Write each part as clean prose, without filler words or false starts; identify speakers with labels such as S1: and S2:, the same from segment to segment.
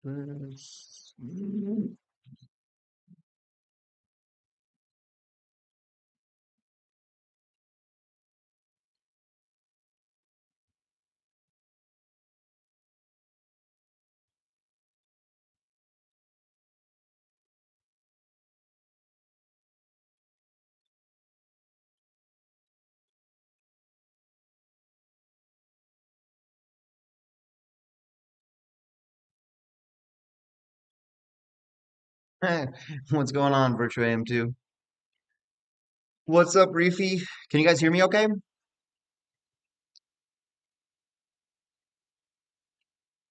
S1: This- What's going on, Virtual AM2? What's up, Reefy? Can you guys hear me okay?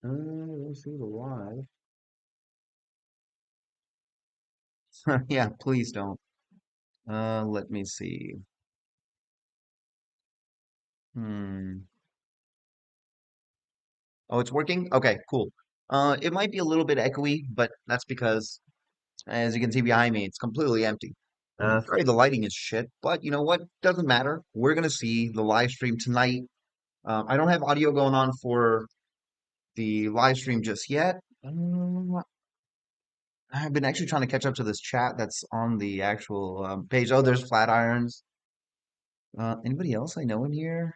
S1: Let's see the live. Yeah, please don't. Let me see. Hmm. Oh, it's working? Okay, cool. It might be a little bit echoey, but that's because, as you can see behind me, it's completely empty. Sorry, the lighting is shit, but you know what? Doesn't matter. We're gonna see the live stream tonight. I don't have audio going on for the live stream just yet. I've been actually trying to catch up to this chat that's on the actual page. Oh, there's Flatirons. Anybody else I know in here?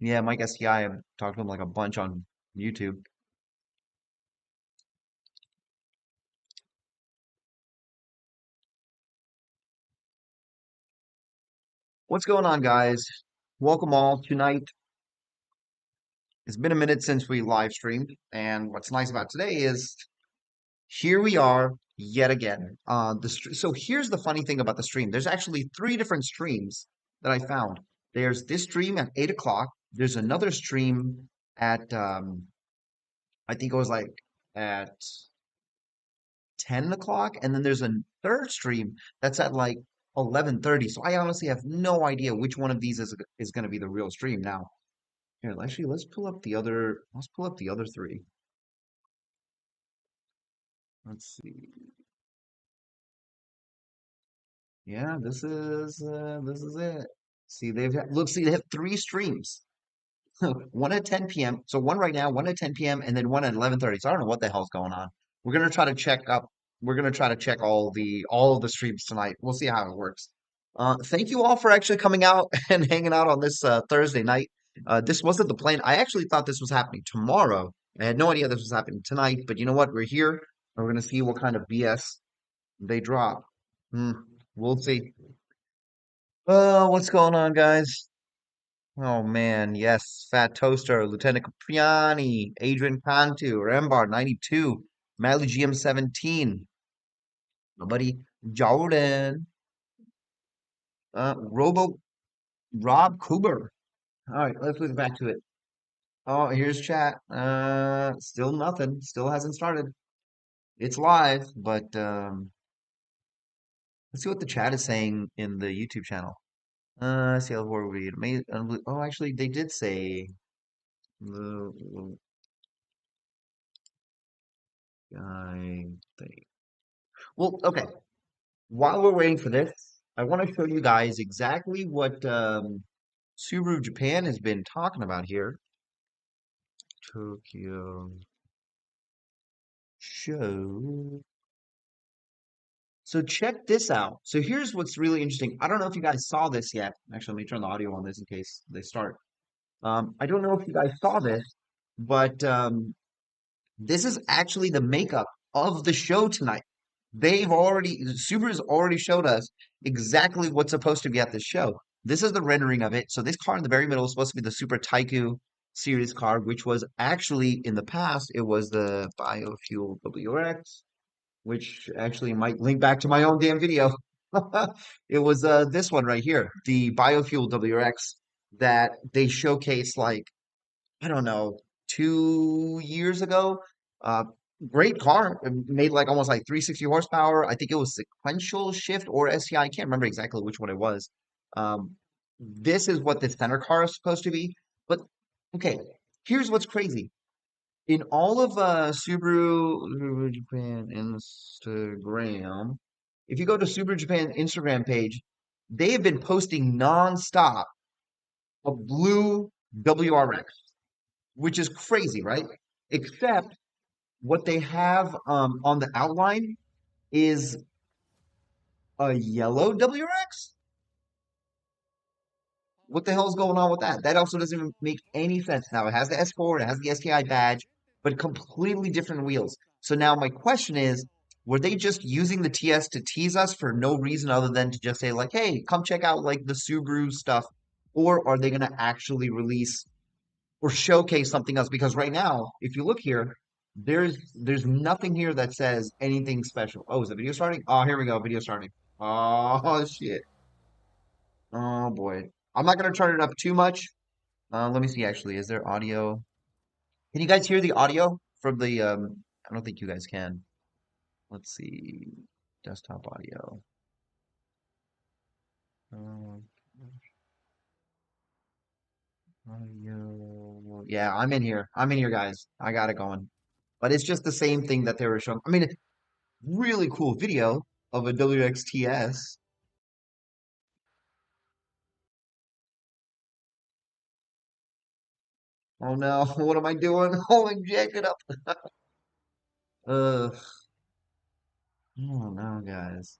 S1: Yeah, Mike STI. I've talked to him like a bunch on YouTube. What's going on, guys? Welcome all tonight. It's been a minute since we live streamed, and what's nice about today is here we are yet again. So here's the funny thing about the stream. There's actually three different streams that I found. There's this stream at 8 o'clock. There's another stream at I think it was like at 10 o'clock, and then there's a third stream that's at like 11:30. So I honestly have no idea which one of these is going to be the real stream now. Here, actually, let's pull up the other three. Let's see. Yeah, this is it. See, see, they have three streams. One at 10 p.m. So one right now, one at 10 p.m. and then one at 11:30. So I don't know what the hell's going on. We're gonna try to check up. We're gonna try to check all of the streams tonight. We'll see how it works. Thank you all for actually coming out and hanging out on this Thursday night. This wasn't the plan. I actually thought this was happening tomorrow. I had no idea this was happening tonight. But you know what? We're here and we're gonna see what kind of BS they drop. Hmm, we'll see. What's going on, guys? Oh man, yes. Fat Toaster, Lieutenant Capriani, Adrian Cantu, Rambar 92, Mally GM 17, my buddy Jordan, Robo Rob Kuber. All right, let's get back to it. Oh, here's chat. Still nothing. Still hasn't started. It's live, but let's see what the chat is saying in the YouTube channel. See how we read. Oh, actually, they did say the guy thing. Well, okay. While we're waiting for this, I want to show you guys exactly what Subaru Japan has been talking about here. Tokyo show. So check this out. So here's what's really interesting. I don't know if you guys saw this yet. Actually, let me turn the audio on this in case they start. I don't know if you guys saw this, but this is actually the makeup of the show tonight. Subaru's already showed us exactly what's supposed to be at this show. This is the rendering of it. So this car in the very middle is supposed to be the Super Taiku series car, which was actually in the past, it was the Biofuel WRX, which actually might link back to my own damn video. It was this one right here, the Biofuel WRX that they showcased like I don't know, 2 years ago. Uh, Great car. It made like almost like 360 horsepower. I think it was sequential shift or STI. I can't remember exactly which one it was. This is what the center car is supposed to be. But okay, here's what's crazy. In all of Subaru Japan Instagram, if you go to Subaru Japan Instagram page, they have been posting nonstop a blue WRX. which is crazy, right? Except what they have on the outline is a yellow WRX. What the hell's going on with that? That also doesn't even make any sense. Now it has the S4, it has the STI badge, but completely different wheels. So now my question is, were they just using the TS to tease us for no reason other than to just say like, hey, come check out like the Subaru stuff, or are they gonna actually release or showcase something else? Because right now, if you look here, there's nothing here that says anything special. Oh, is the video starting? Oh, here we go, video starting. Oh shit. Oh boy. I'm not gonna turn it up too much. Let me see actually. Is there audio? Can you guys hear the audio from the I don't think you guys can. Let's see. Desktop audio. Uh, audio. Yeah, I'm in here. I'm in here, guys. I got it going. But it's just the same thing that they were showing. I mean, really cool video of a WXTS. Oh no, what am I doing? Oh, jack it up. Uh, oh no, guys.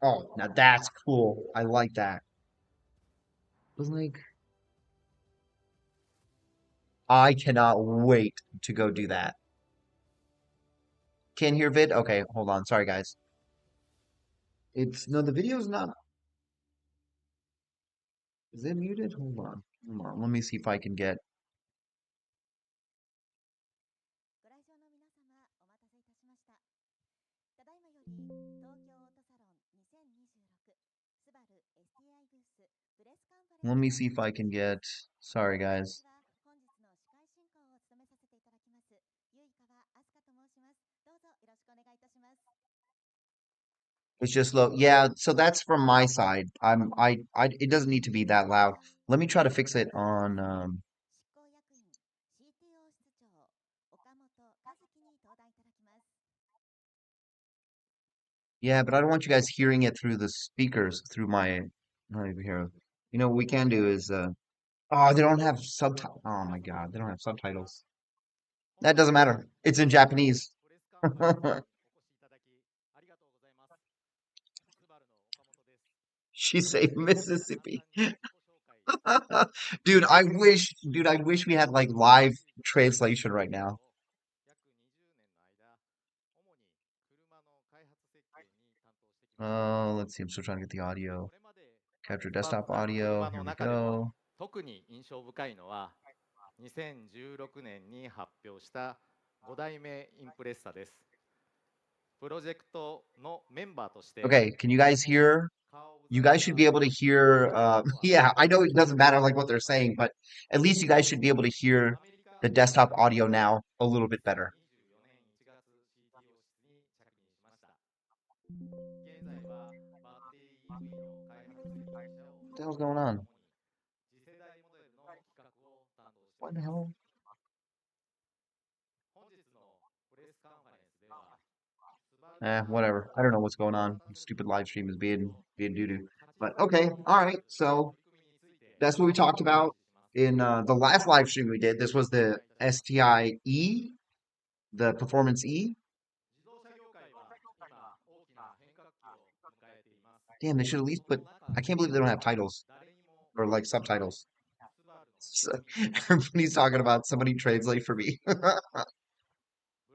S1: Oh, now that's cool. I like that. But like, I cannot wait to go do that. Can't hear vid? Okay, hold on. Sorry, guys. It's no, the video's not. Is it muted? Hold on. Hold on. Let me see if I can get. Let me see if I can get. Sorry, guys. It's just low. Yeah, so that's from my side. It doesn't need to be that loud. Let me try to fix it on. Yeah, but I don't want you guys hearing it through the speakers through my. Not even here. You know what we can do is. Oh, they don't have subtitles. Oh my God, they don't have subtitles. That doesn't matter. It's in Japanese. She say Mississippi. Dude, I wish we had like live translation right now. Let's see. I'm still trying to get the audio. Capture desktop audio. Here we go.
S2: 特に印象深いのは2016年に発表した5代目インプレッサです。プロジェクトのメンバーとして
S1: Okay, can you guys
S2: 日本
S1: hear?
S2: カー・オブ・ザ・
S1: You
S2: イ
S1: guys
S2: ヤ
S1: should be able to
S2: ーを
S1: hear.
S2: 受賞したことは
S1: Yeah, I know it
S2: もち
S1: doesn't
S2: ろん
S1: matter like what
S2: あ
S1: they're
S2: ります。
S1: saying, but at least you guys should be able to hear
S2: アメリカ
S1: the
S2: 国内
S1: desktop
S2: で
S1: audio now a little bit better.
S2: 2024年1月 CTO 室に着任しました。現在はバッテリー EV の開発責任者を
S1: What the hell's
S2: 務め
S1: going
S2: ると
S1: on?
S2: ともに次世代モデルの企画を担当してお
S1: What
S2: り
S1: the
S2: ます。
S1: hell?
S2: 本日のプレスカンファレンスではスバルの新た
S1: Whatever.
S2: な
S1: I don't know what's going
S2: コン
S1: on.
S2: パクト
S1: Stupid live stream is being
S2: と
S1: being doo doo. But
S2: 80
S1: okay,
S2: に
S1: all
S2: 達す
S1: right.
S2: る
S1: So
S2: 取り組みについて
S1: that's what we
S2: お
S1: talked
S2: 話
S1: about
S2: しします。
S1: in the last live stream we did. This was
S2: ご
S1: the
S2: 覧いただきます。
S1: STI E, the Performance E.
S2: 自動車業界は今大きな変革期を迎えています。
S1: Damn, they should at least
S2: そ
S1: put.
S2: の中
S1: I can't believe they don't have titles
S2: 誰にも
S1: or like
S2: 負けない
S1: subtitles.
S2: スバルの
S1: So,
S2: 責任者
S1: everybody's talking about somebody translate for me.
S2: ブ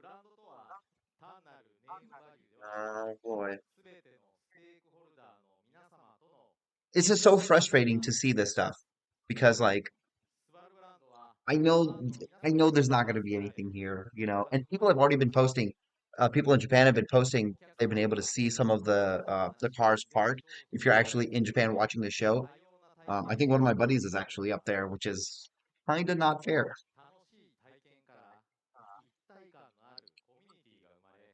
S2: ランドとは単なるネームバリューではなく
S1: Oh boy.
S2: すべてのステークホルダーの皆様との
S1: It's just so frustrating to see this stuff because like
S2: スバルブランドは
S1: I
S2: フ
S1: know
S2: ァンの皆
S1: I
S2: 様
S1: know
S2: に
S1: there's not going to
S2: 愛
S1: be
S2: され
S1: anything here,
S2: 特
S1: and
S2: 別
S1: people have
S2: な
S1: already been posting. People in Japan have been
S2: お
S1: posting.
S2: 客
S1: They've been
S2: 様
S1: able to
S2: と
S1: see some of
S2: 様々な
S1: the
S2: 事情
S1: cars
S2: で
S1: parked
S2: 協議
S1: if
S2: を
S1: you're
S2: 重
S1: actually
S2: ね
S1: in Japan watching the show.
S2: 多様な体
S1: I
S2: 験
S1: think one of
S2: を
S1: my buddies is
S2: スバル
S1: actually
S2: で
S1: up
S2: 提
S1: there,
S2: 供
S1: which is kind of not fair.
S2: 楽しい体験から一体感のあるコミュニティが生まれ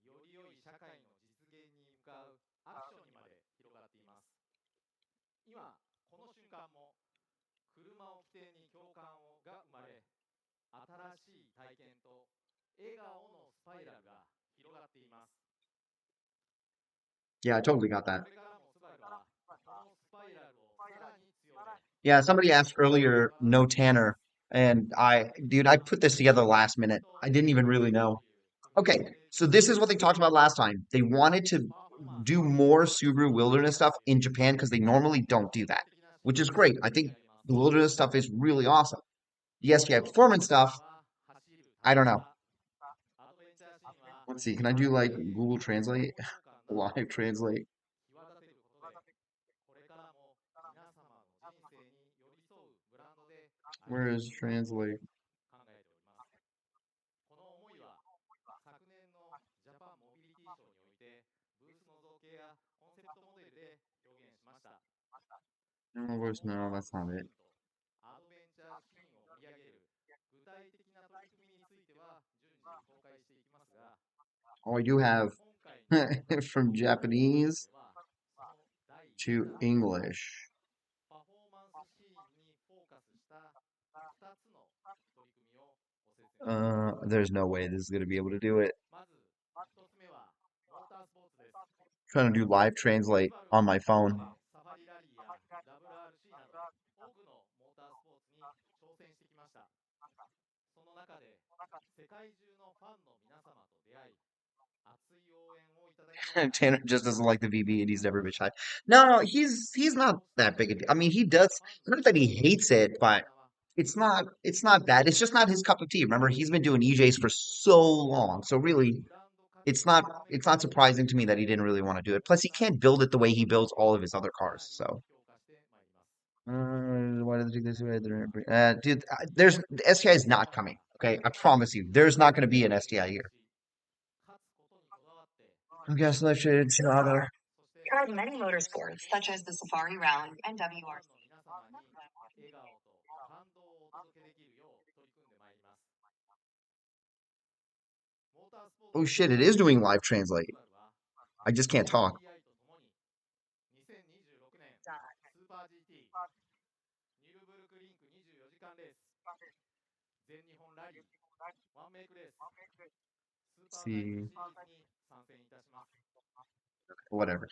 S2: より良い社会の実現に向かうアクションにまで広がっています。今この瞬間も車を起点に共感が生まれ新しい体験と笑顔のスパイラルが広がっています。
S1: Yeah, I totally got that.
S2: これからもスバルはこのスパイラルをさらに強め
S1: Yeah, somebody asked earlier, no Tanner, and dude, I put this together last minute. I didn't even really know. Okay, so this is what they talked about last time. They wanted to do more Subaru Wilderness stuff in Japan because they normally don't do that, which is great. I think the Wilderness stuff is really awesome. The STI Performance stuff, I don't know. Let's see, can I do like Google Translate, live translate? Where is translate?
S2: この思いは昨年のジャパンモビリティショーにおいてブースの造形やコンセプトモデルで表現しました。
S1: No, that's not it.
S2: とアドベンチャーシーンを盛り上げる具体的な取り組みについては順次公開していきますが、
S1: Oh, I do have
S2: 今回のモ
S1: from
S2: ータースポーツ
S1: Japanese
S2: ではその第1
S1: to
S2: 弾として
S1: English.
S2: パフォーマンスシーンにフォーカスした2つの取り組みをご説明します。
S1: There's no way this is gonna be able to do it.
S2: まず1つ目はモータースポーツです。
S1: Trying to do live
S2: ス
S1: translate
S2: バル
S1: on
S2: は
S1: my
S2: これま
S1: phone.
S2: でサファリラリーや WRC など多くのモータースポーツに挑戦してきました。その中で世界中のファンの皆様と出会い、熱い応援をいただきながら
S1: Tanner just doesn't like the
S2: 世
S1: VB
S2: 界
S1: and
S2: に
S1: he's never
S2: 羽
S1: been
S2: ばた
S1: shy.
S2: き、
S1: No, he's
S2: そして
S1: not
S2: こうし
S1: that
S2: た
S1: big a
S2: 応
S1: deal.
S2: 援
S1: I mean,
S2: に
S1: he does.
S2: ファン
S1: It's
S2: と
S1: not that he
S2: 共に
S1: hates it,
S2: み
S1: but
S2: んなは
S1: it's
S2: 一
S1: not
S2: つに
S1: it's
S2: なり
S1: not bad. It's just not his cup of tea. Remember, he's been doing
S2: 世
S1: EJs
S2: 界
S1: for
S2: 中の
S1: so
S2: ファン
S1: long.
S2: と
S1: So really,
S2: ブランド価値
S1: it's
S2: を
S1: not
S2: 高める
S1: it's
S2: こ
S1: not
S2: とで
S1: surprising to me that he didn't really want to do it.
S2: 多
S1: Plus, he
S2: くな
S1: can't build it the way he
S2: ファン
S1: builds
S2: を
S1: all of his other
S2: さ
S1: cars.
S2: らに
S1: So,
S2: 強化してまいります。
S1: why did they do this way?
S2: 次は
S1: Dude, there's the STI is
S2: お客
S1: not
S2: 様
S1: coming.
S2: が
S1: Okay, I
S2: お楽し
S1: promise
S2: み
S1: you,
S2: に
S1: there's
S2: してい
S1: not
S2: た
S1: going to
S2: だ
S1: be
S2: け
S1: an
S2: るよう
S1: STI
S2: に
S1: here.
S2: し、勝つことにこだわって
S1: I guess I
S2: お客
S1: should
S2: 様
S1: other.
S2: そしてチームのコーチとしてファンの皆様に笑顔と感動をお届けできるよう取り組んでまいります。モータースポー
S1: Oh
S2: ツの
S1: shit!
S2: 世
S1: It
S2: 界
S1: is
S2: を
S1: doing
S2: 代
S1: live
S2: 表するス
S1: translate.
S2: バルは
S1: I just can't talk.
S2: STI とともに2026年スーパー GT ニュルブルクリンク24時間レース全日本ラリーワンメイクレーススー
S1: Let's
S2: パーバイク
S1: see,
S2: シリーズに参戦いたします。
S1: whatever.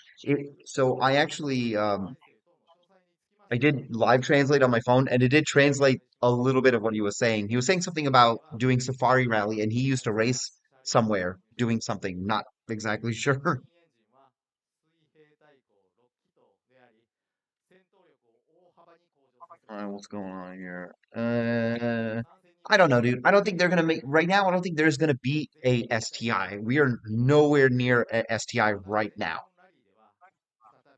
S1: So I
S2: 販
S1: actually
S2: 売体制等の詳細につきま
S1: I
S2: しては
S1: did live
S2: この
S1: translate on my
S2: 後
S1: phone, and it did
S2: 詳細をお
S1: translate
S2: 伝えし
S1: a
S2: ます。
S1: little bit of what he was saying. He was saying something
S2: 次
S1: about
S2: は
S1: doing
S2: 今
S1: Safari
S2: 回
S1: Rally, and he
S2: 公
S1: used
S2: 開
S1: to
S2: する
S1: race
S2: 車両を
S1: somewhere
S2: 見せて
S1: doing
S2: いただき
S1: something.
S2: ます。
S1: Not exactly
S2: メ
S1: sure.
S2: インエンジンは水平対向6気筒であり、戦闘力を大幅に向上させます。
S1: What's going on here?
S2: 参戦に
S1: I
S2: 向
S1: don't know,
S2: け
S1: dude. I don't think they're
S2: 準
S1: gonna
S2: 備
S1: make
S2: を
S1: right
S2: 進め
S1: now. I
S2: て
S1: don't
S2: まい
S1: think
S2: りま
S1: there's
S2: す。
S1: gonna be
S2: ぜ
S1: a
S2: ひお期待くだ
S1: STI.
S2: さい。
S1: We are nowhere near a STI
S2: また
S1: right
S2: 全日
S1: now.
S2: 本ラリーでは再び表彰台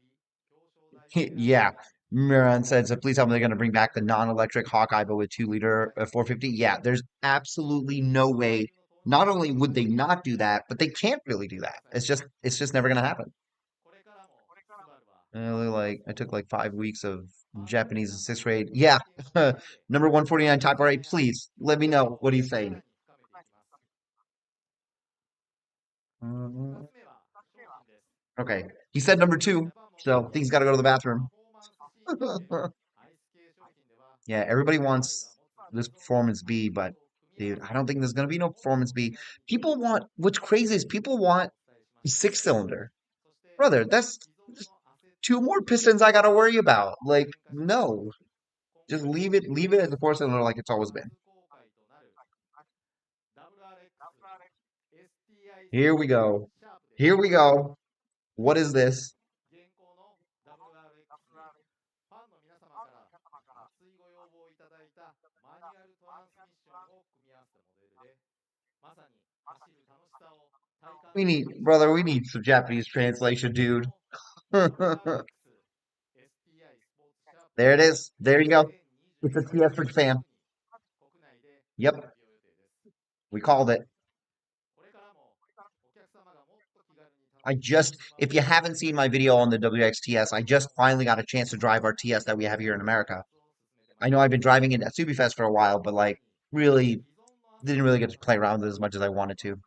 S2: を狙うた
S1: Yeah.
S2: めに
S1: Miran
S2: 新
S1: said,
S2: た
S1: so
S2: な
S1: please tell me they're going to
S2: 車
S1: bring
S2: 両
S1: back
S2: を
S1: the non-electric Hawkeye, but with 2-liter
S2: 開発してい
S1: 450.
S2: ます。
S1: Yeah, there's absolutely no
S2: 新車
S1: way.
S2: 種の登場
S1: Not
S2: も
S1: only
S2: 期
S1: would
S2: 待
S1: they
S2: してます。
S1: not do that, but they can't
S2: ご
S1: really
S2: 期
S1: do
S2: 待く
S1: that.
S2: ださい。
S1: It's just never going to happen.
S2: これからもスバルは
S1: Like,
S2: モータース
S1: I
S2: ポー
S1: took
S2: ツ
S1: like 5 weeks of
S2: ファンの
S1: Japanese
S2: 皆
S1: assist
S2: 様の
S1: raid. Yeah.
S2: 経験を踏まえて
S1: Number 149 Type
S2: 多
S1: R8,
S2: 彩な
S1: please let me
S2: 表
S1: know
S2: 現を
S1: what he's
S2: さ
S1: saying.
S2: らに深めていきます。 2
S1: Uh,
S2: つ目は商品です。
S1: Okay. He said number 2,
S2: ジャパンモビ
S1: so
S2: リ
S1: I
S2: テ
S1: think
S2: ィ
S1: he's
S2: シ
S1: got
S2: ョ
S1: to
S2: ー
S1: go to
S2: で
S1: the
S2: パ
S1: bathroom.
S2: フォーマンスシーンにおけるアイス系商品では
S1: Yeah, everybody
S2: スバル
S1: wants
S2: が持つ
S1: this
S2: その
S1: Performance
S2: アイ
S1: B,
S2: テム
S1: but
S2: と組み合
S1: dude,
S2: わ
S1: I
S2: せ
S1: don't
S2: た
S1: think there's gonna be no
S2: もの
S1: Performance
S2: を
S1: B.
S2: 具体的に
S1: People want, what's
S2: 詳細
S1: crazy is
S2: に
S1: people want
S2: お伝えしま
S1: a
S2: した。
S1: six cylinder.
S2: そして
S1: Brother, that's
S2: 既存のアセット
S1: two
S2: を
S1: more pistons I gotta worry about.
S2: 具
S1: Like,
S2: 現化しながら
S1: no,
S2: 今
S1: just
S2: 回
S1: leave it as a four
S2: 最
S1: cylinder
S2: 初
S1: like
S2: の
S1: it's always been.
S2: 初公開となる WRX STI ス
S1: Here
S2: ポ
S1: we
S2: ーツ
S1: go.
S2: シャープです。
S1: Here we go. What is this?
S2: 現行の WRX にファンの皆様から熱いご要望をいただいたマニュアルトランスミッションを組み合わせたモデルで、まさに走る楽しさを体感
S1: We
S2: でき
S1: need,
S2: る一台
S1: brother,
S2: で
S1: we
S2: す。
S1: need some Japanese
S2: 現
S1: translation,
S2: 行
S1: dude.
S2: の WRX STI スポーツシャープ
S1: There
S2: は
S1: it is. There you go. It's a
S2: 2026
S1: TS
S2: 年
S1: for
S2: 4
S1: Japan.
S2: 月に国内で
S1: Yep,
S2: 発表予定です。
S1: we called it.
S2: これからもお客様がもっと気軽に楽しんでしまう
S1: If you haven't seen my video on the WXTS, I
S2: スバル
S1: just
S2: の
S1: finally got a chance to
S2: 様
S1: drive our
S2: 々な
S1: TS that we have here in
S2: 開
S1: America.
S2: 発を進めてま
S1: I
S2: いり
S1: know
S2: ま
S1: I've
S2: す。
S1: been driving it at SubiFest for a while, but
S2: さ
S1: like
S2: らに
S1: really
S2: 既存のアセッ
S1: didn't
S2: ト
S1: really
S2: の
S1: get to play
S2: 活
S1: around
S2: 用
S1: with it
S2: を
S1: as much as I
S2: モ
S1: wanted to.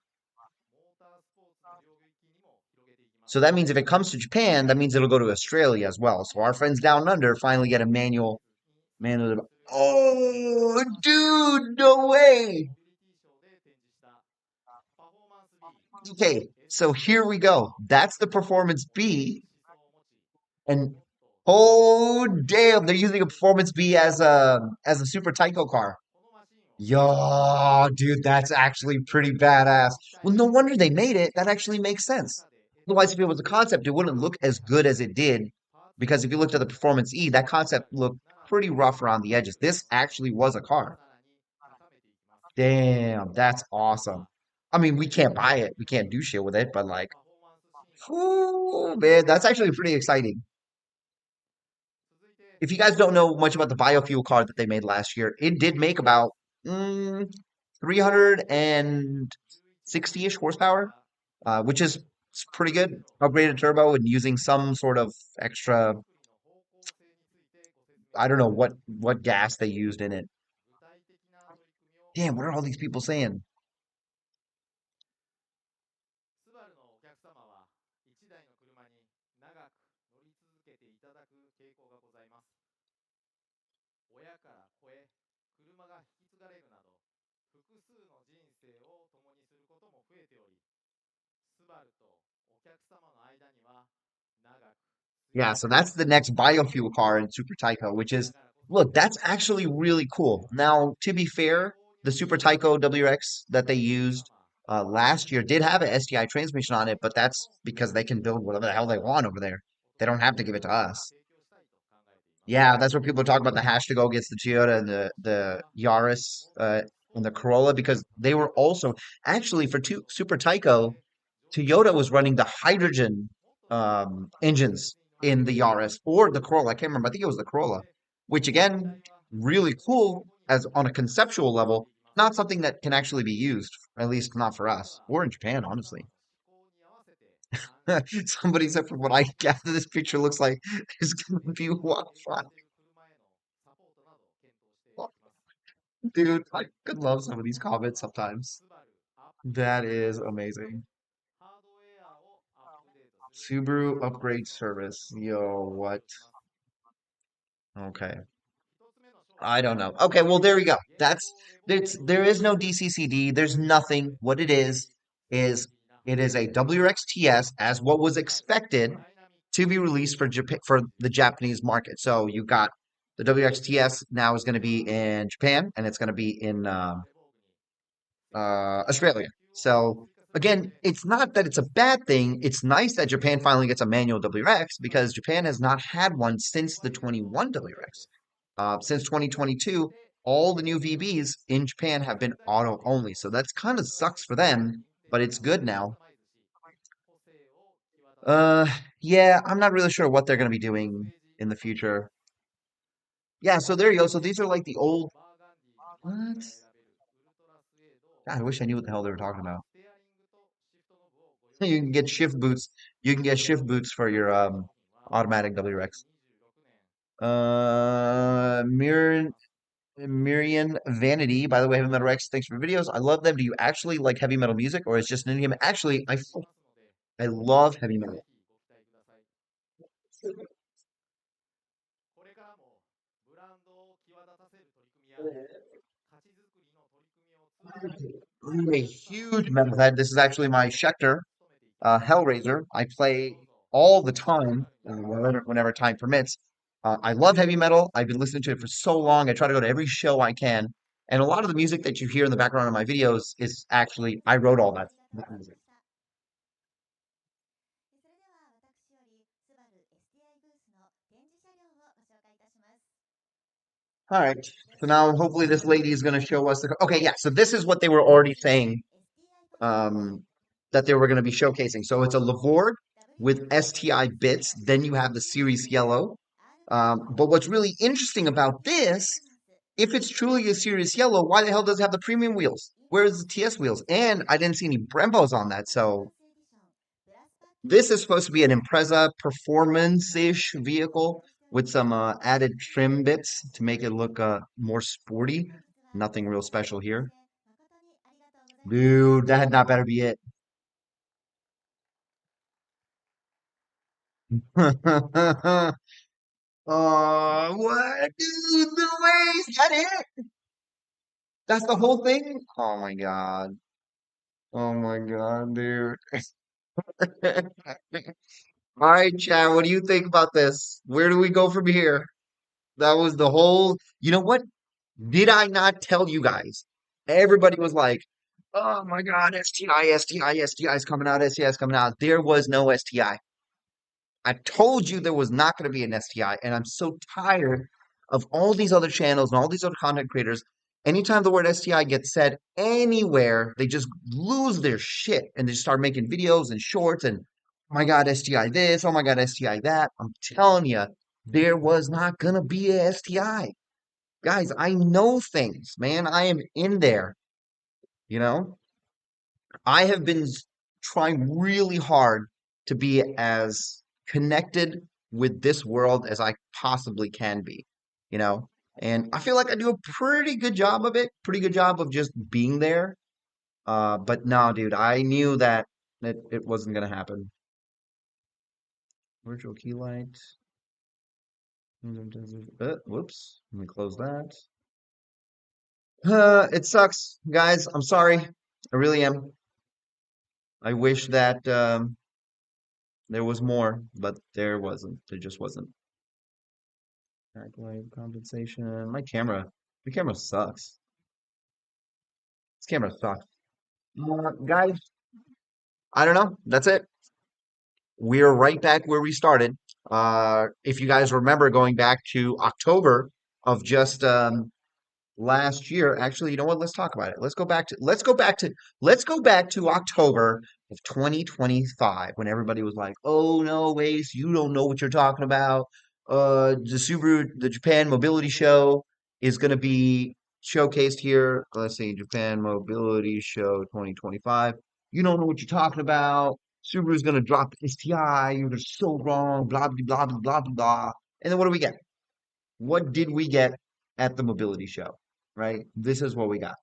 S2: ータースポーツの領域にも広げていきます。
S1: So that means if it comes to Japan, that means it'll go to
S2: ぜひ
S1: Australia as well. So our
S2: 皆様
S1: friends down under finally get a
S2: このシリー
S1: manual
S2: ズに参戦
S1: manual.
S2: する
S1: Oh,
S2: ジャパン
S1: dude, no
S2: モ
S1: way.
S2: ビリティショーで展示したパフォーマンス B
S1: Okay, so
S2: STI
S1: here we go. That's the Performance
S2: 同じ
S1: B,
S2: 思想を持ち
S1: and
S2: もっと
S1: Oh, damn. They're using a Performance B as a Super Tyco car.
S2: このマシンを実際
S1: Yo,
S2: に
S1: dude, that's actually
S2: レー
S1: pretty
S2: スで
S1: badass.
S2: 鍛え
S1: Well, no
S2: て
S1: wonder they made it. That actually makes
S2: その
S1: sense.
S2: 中で得た
S1: Otherwise, if it was a concept, it wouldn't look as
S2: 経験
S1: good as it did.
S2: パーツ
S1: Because
S2: を
S1: if you looked at the
S2: 作る
S1: Performance E, that
S2: 手
S1: concept
S2: がかり
S1: looked
S2: ならば
S1: pretty rough around the
S2: スバ
S1: edges.
S2: ルの
S1: This
S2: 安定
S1: actually
S2: 性
S1: was a
S2: を
S1: car.
S2: さらに高めていきます
S1: Damn, that's
S2: で
S1: awesome.
S2: は
S1: I mean,
S2: こ
S1: we
S2: れら
S1: can't
S2: の
S1: buy
S2: 技
S1: it. We
S2: 術
S1: can't
S2: 力
S1: do shit with it, but like,
S2: パフォーマンス進化を
S1: whew, man, that's actually pretty exciting.
S2: 続いて
S1: If you guys don't know much about the biofuel car that they made last year, it did make about mm, 360-ish
S2: 11号機
S1: horsepower,
S2: が
S1: which is pretty
S2: 完
S1: good.
S2: 成を
S1: Upgraded turbo and using some sort of
S2: 車
S1: extra,
S2: 作りの方向性についてご説明
S1: I
S2: し
S1: don't
S2: ま
S1: know
S2: す
S1: what gas they used in it.
S2: 具体的な取り組みを
S1: Damn,
S2: ご
S1: what are
S2: 説
S1: all
S2: 明
S1: these
S2: しま
S1: people
S2: す
S1: saying?
S2: スバルのお客様は1台の車に長く乗り続けていただく傾向がございます。親から子へ車が引き継がれるなど複数の人生を共にすることも増えており、スバルとお客様の間には長く強
S1: Yeah,
S2: い
S1: so that's the next biofuel car in Super Tyco, which is, look, that's actually really cool. Now, to be fair, the Super Tyco WX that they
S2: お客
S1: used
S2: 様、
S1: last year did have an STI transmission on it, but that's because they can build whatever the hell they want over there.
S2: お
S1: They
S2: 得
S1: don't
S2: な
S1: have to
S2: サ
S1: give
S2: ー
S1: it to
S2: ビスを
S1: us.
S2: 提供したいと考えています。
S1: Yeah, that's what people talk about the hash to go against the Toyota and
S2: 本日
S1: the
S2: は
S1: Yaris
S2: もっとス
S1: and
S2: ポ
S1: the
S2: ーツな
S1: Corolla
S2: 車
S1: because
S2: の
S1: they were
S2: 魅
S1: also
S2: 力
S1: actually for
S2: もっと
S1: Super
S2: 安定し
S1: Tyco,
S2: て乗り心
S1: Toyota
S2: 地
S1: was
S2: のい
S1: running
S2: い
S1: the hydrogen
S2: もっとスポーツなサービ
S1: engines
S2: スに乗り
S1: in the
S2: 換えて
S1: Yaris or the Corolla. I can't remember. I think it was the
S2: そし
S1: Corolla,
S2: て
S1: which
S2: 時
S1: again,
S2: 代は
S1: really
S2: 健
S1: cool
S2: 康に
S1: as on a
S2: 進化
S1: conceptual
S2: して
S1: level,
S2: いきます。
S1: not something that can actually be used, at least not for
S2: それで
S1: us
S2: は
S1: or in
S2: お
S1: Japan,
S2: 客様の
S1: honestly.
S2: 思考に合わせて安心して
S1: Somebody said from what I
S2: 安
S1: gather,
S2: 心
S1: this
S2: して
S1: picture looks like it's gonna
S2: レー
S1: be
S2: スに挑戦
S1: Wi-Fi.
S2: している車へのサポートなどを検討していきます。
S1: Dude, I could love some of these
S2: 本日
S1: comments
S2: は
S1: sometimes.
S2: スバルアップデー
S1: That
S2: トサー
S1: is
S2: ビスなど
S1: amazing.
S2: ハードウェアをアップデートする
S1: Subaru
S2: サービ
S1: upgrade
S2: スのご
S1: service.
S2: 説明
S1: Yo,
S2: をして
S1: what?
S2: いきます。
S1: Okay.
S2: 一つ目の商品
S1: I don't
S2: は
S1: know. Okay, well, there we go.
S2: 現
S1: That's
S2: 行レボルト
S1: there is no
S2: 200
S1: DCCD. There's
S2: に加え
S1: nothing. What it
S2: よりス
S1: is
S2: ピーディーな
S1: it is a
S2: 軽量
S1: WXTS
S2: か
S1: as what was
S2: つかつ
S1: expected
S2: ダイナミック
S1: to
S2: な
S1: be released for
S2: 乗り
S1: Japan
S2: 心
S1: for
S2: 地で
S1: the
S2: す。
S1: Japanese market. So you got the WXTS now is going to be in Japan and it's going to be in
S2: レボーグに積載する
S1: Australia.
S2: 機能を
S1: So
S2: 追加すること
S1: again,
S2: で
S1: it's not that it's a bad thing. It's nice that Japan finally gets a manual WX because Japan has not had one since the 21 WX.
S2: です。
S1: Since
S2: そし
S1: 2022,
S2: て
S1: all the new
S2: スバル
S1: VBs in Japan have been
S2: 全体の
S1: auto
S2: テイスト
S1: only.
S2: を
S1: So that's kind of
S2: ドライブ
S1: sucks for
S2: スタイル
S1: them,
S2: にインテ
S1: but
S2: リ
S1: it's
S2: アを
S1: good
S2: カス
S1: now.
S2: タマイズし個性を際立たせます。
S1: Uh, yeah, I'm not really sure what they're going to be
S2: ネクスト
S1: doing
S2: ページ
S1: in the
S2: お願いしま
S1: future.
S2: す。
S1: Yeah, so there you go. So
S2: レ
S1: these
S2: ボ
S1: are
S2: ル
S1: like
S2: ト
S1: the
S2: の
S1: old.
S2: バーガンディの中
S1: What?
S2: から選べるウルトラスウェードを
S1: God, I
S2: ご
S1: wish
S2: 用
S1: I
S2: 意
S1: knew
S2: し
S1: what the
S2: てい
S1: hell
S2: ます。
S1: they were talking about.
S2: ステアリングとシフトノブをご用意
S1: You
S2: し
S1: can
S2: てい
S1: get
S2: ます。
S1: shift boots. You can get
S2: こ
S1: shift
S2: の
S1: boots for your
S2: 商品は
S1: automatic WX.
S2: 2026年
S1: Uh,
S2: 4月に
S1: Mir
S2: 出ます。
S1: Miriam Vanity. By the way, Heavy Metal Rex, thanks for videos. I love them. Do you actually like heavy metal music, or is just an indie?
S2: お待
S1: Actually,
S2: ちしていますので
S1: I love heavy
S2: ぜ
S1: metal.
S2: ひご期待ください。これからもブランドを際立たせる取り組みや価値づくりの取り組みを通じ
S1: I'm
S2: お
S1: a
S2: 客様の
S1: huge metalhead. This is actually my
S2: 幸せを
S1: Schecter
S2: 努めていきます。
S1: Hellraiser. I
S2: ど
S1: play
S2: うぞ
S1: all the
S2: ス
S1: time,
S2: バルにご来
S1: whenever
S2: 店くだ
S1: time
S2: さい。
S1: permits. I love heavy metal. I've been listening to it for so long. I try to go to every show I can. And a lot of the music that you hear in the background of my videos is actually, I wrote all that music.
S3: それでは私よりスバル STI ブースの展示車両をご紹介いたします。
S1: All right.
S3: よろ
S1: So
S3: しけれ
S1: now
S3: ば
S1: hopefully this
S3: ご覧
S1: lady
S3: く
S1: is
S3: だ
S1: going
S3: さ
S1: to
S3: い。
S1: show us the, okay, yeah. So this is what they were already saying,
S3: STI ファンの
S1: um, that they were going to be showcasing. So it's a Lavore with STI bits. Then you have the Series Yellow. But what's really interesting about this, if it's truly a Series Yellow, why the hell does it have the premium wheels? Where's the TS wheels? And I didn't see any Brembos on that. So this is supposed to be an Impreza performance-ish vehicle with some added trim bits to make it look more sporty. Nothing real special here. Dude, that had not better be it. What? Dude, no way! Is that it? That's the whole thing? Oh my god. Oh my god, dude. All right, Chad, what do you think about this? Where do we go from here? That was the whole, you know what? Did I not tell you guys? Everybody was like, oh my God, STI, STI, STI is coming out, STI is coming out. There was no STI. I told you there was not going to be an STI, and I'm so tired of all these other channels and all these other content creators. Anytime the word STI gets said anywhere, they just lose their shit and they start making videos and shorts and, oh my God, STI this, oh my God, STI that. I'm telling you, there was not going to be a STI. Guys, I know things, man. I am in there, you know? I have been trying really hard to be as connected with this world as I possibly can be, you know? And I feel like I do a pretty good job of it, pretty good job of just being there. But no, dude, I knew that it wasn't gonna happen. Virtual key light. Whoops. Let me close that. It sucks, guys. I'm sorry. I really am. I wish that there was more, but there wasn't. There just wasn't. Backlight compensation. My camera sucks. This camera sucks. Guys, I don't know. That's it. We're right back where we started. If you guys remember going back to October of just last year. Actually, you know what? Let's talk about it. Let's go back to October of 2025 when everybody was like, "Oh no, Waste, you don't know what you're talking about. The Japan Mobility Show is going to be showcased here. Let's see, Japan Mobility Show 2025. You don't know what you're talking about. Subaru's going to drop STI. You're so wrong. Blah blah blah blah blah blah." And then what do we get? What did we get at the mobility show? Right? This is what we got.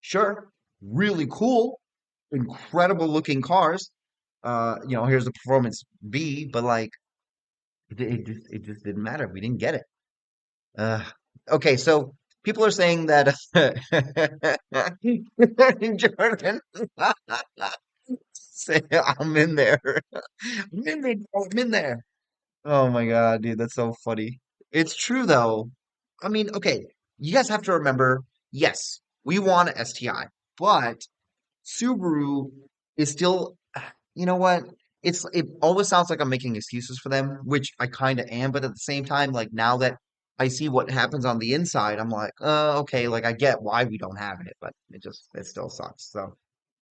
S1: Sure, really cool, incredible looking cars. Here's the performance B, but like it just didn't matter. We didn't get it. Uh, okay, so people are saying that Jordan, say I'm in there. I'm in there. I'm in there. Oh my God, dude, that's so funny. It's true though. I mean, okay, you guys have to remember, yes, we want a STI, but Subaru is still, you know what? It always sounds like I'm making excuses for them, which I kind of am, but at the same time, like now that I see what happens on the inside, I'm like, okay, like I get why we don't have it, but it still sucks. So,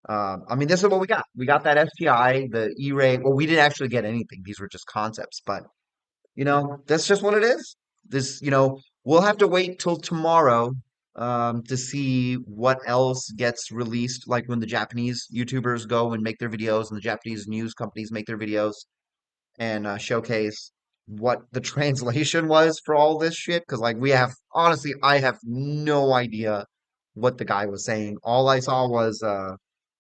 S1: I mean, this is what we got. We got that STI, the E-Ray. Well, we didn't actually get anything. These were just concepts, but that's just what it is. We'll have to wait till tomorrow to see what else gets released, like when the Japanese YouTubers go and make their videos and the Japanese news companies make their videos and showcase what the translation was for all this shit. Because, like, honestly, I have no idea what the guy was saying. All I saw was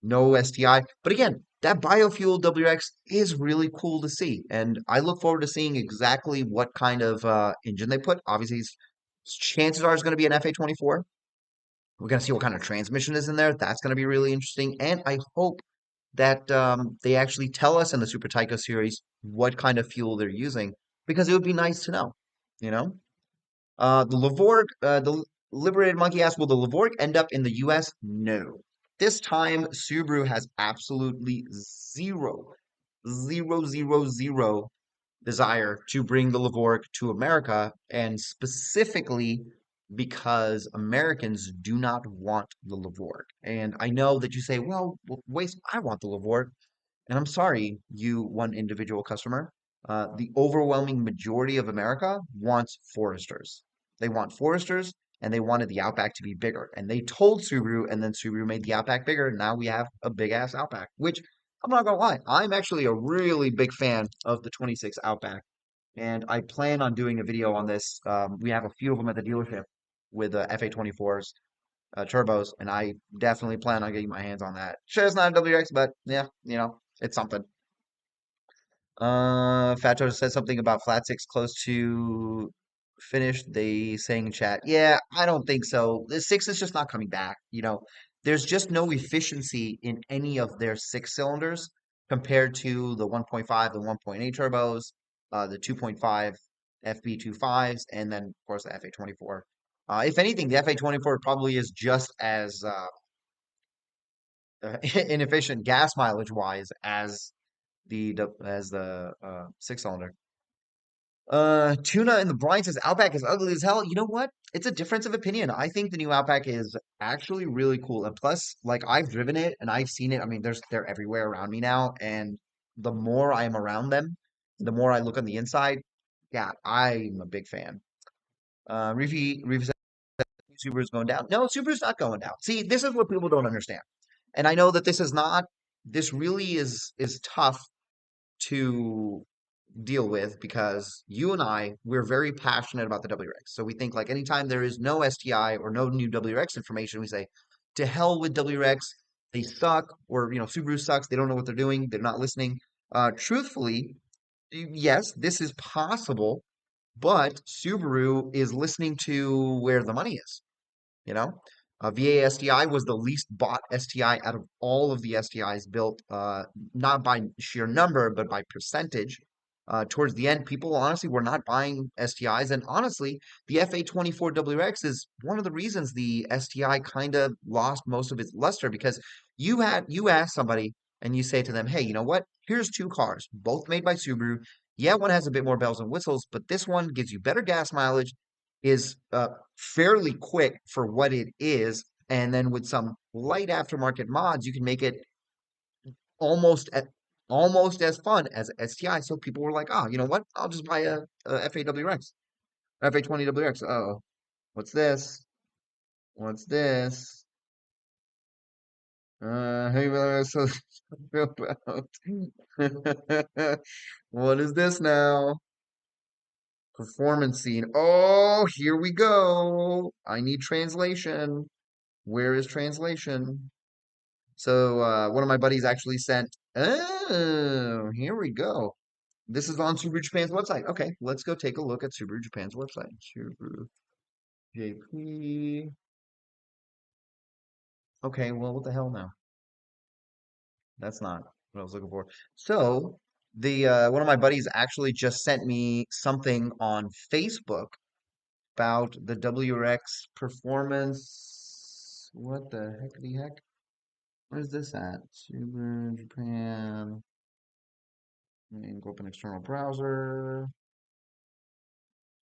S1: no STI. But again, that biofuel WX is really cool to see. And I look forward to seeing exactly what kind of engine they put. Obviously, chances are it's going to be an FA24. We're going to see what kind of transmission is in there. That's going to be really interesting. And I hope that they actually tell us in the Super Tyco series what kind of fuel they're using because it would be nice to know, you know? The Liberated Monkey asked, will the Lavork end up in the US? No. This time, Subaru has absolutely zero, zero, zero, zero desire to bring the Lavork to America, and specifically because Americans do not want the Lavork. And I know that you say, well, Waste, I want the Lavork. And I'm sorry, you one individual customer. The overwhelming majority of America wants Foresters. They want Foresters and they wanted the Outback to be bigger. And they told Subaru, and then Subaru made the Outback bigger. Now we have a big ass Outback, which I'm not gonna lie, I'm actually a really big fan of the 26 Outback. And I plan on doing a video on this. We have a few of them at the dealership with FA24s, turbos, and I definitely plan on getting my hands on that. Sure, it's not a WX, but yeah, it's something. Fato said something about flat six close to finished. They saying in chat, yeah, I don't think so. The six is just not coming back. There's just no efficiency in any of their six cylinders. compared to the 1.5 and 1.8 turbos, the 2.5 FB25s, and then of course the FA24. If anything, the FA24 probably is just as inefficient gas mileage wise as the six cylinder. Tuna in the Brine says Outback is ugly as hell. You know what? It's a difference of opinion. I think the new Outback is actually really cool. And plus, like I've driven it and I've seen it. I mean, they're everywhere around me now. And the more I am around them, the more I look on the inside. Yeah, I'm a big fan. Reefy says Subaru's going down. No, Subaru's not going down. See, this is what people don't understand. And I know that this really is tough to deal with because you and we're very passionate about the WRX. So we think like anytime there is no STI or no new WRX information, we say, to hell with WRX. They suck, or Subaru sucks. They don't know what they're doing. They're not listening. Truthfully, yes, this is possible, but Subaru is listening to where the money is. You know, VA STI was the least bought STI out of all of the STIs built, not by sheer number, but by percentage. Towards the end, people honestly were not buying STIs, and honestly, the FA24 WX is one of the reasons the STI kind of lost most of its luster because you ask somebody and you say to them, "Hey, you know what? Here's two cars, both made by Subaru. Yeah, one has a bit more bells and whistles, but this one gives you better gas mileage, is fairly quick for what it is, and then with some light aftermarket mods, you can make it almost at, almost as fun as STI." So people were like, "Oh, you know what? I'll just buy a FAWX, FA20WX." Oh, what's this? What's this? Hey, so about what is this now? Performance scene. Oh, here we go. I need translation. Where is translation? So one of my buddies actually sent. Oh, here we go. This is on Subaru Japan's website. Okay, let's go take a look at Subaru Japan's website. Subaru JP. Okay, well, what the hell now? That's not what I was looking for. So the one of my buddies actually just sent me something on Facebook about the WRX performance. What the heck the heck? Where's this at? Subaru Japan. And go open external browser.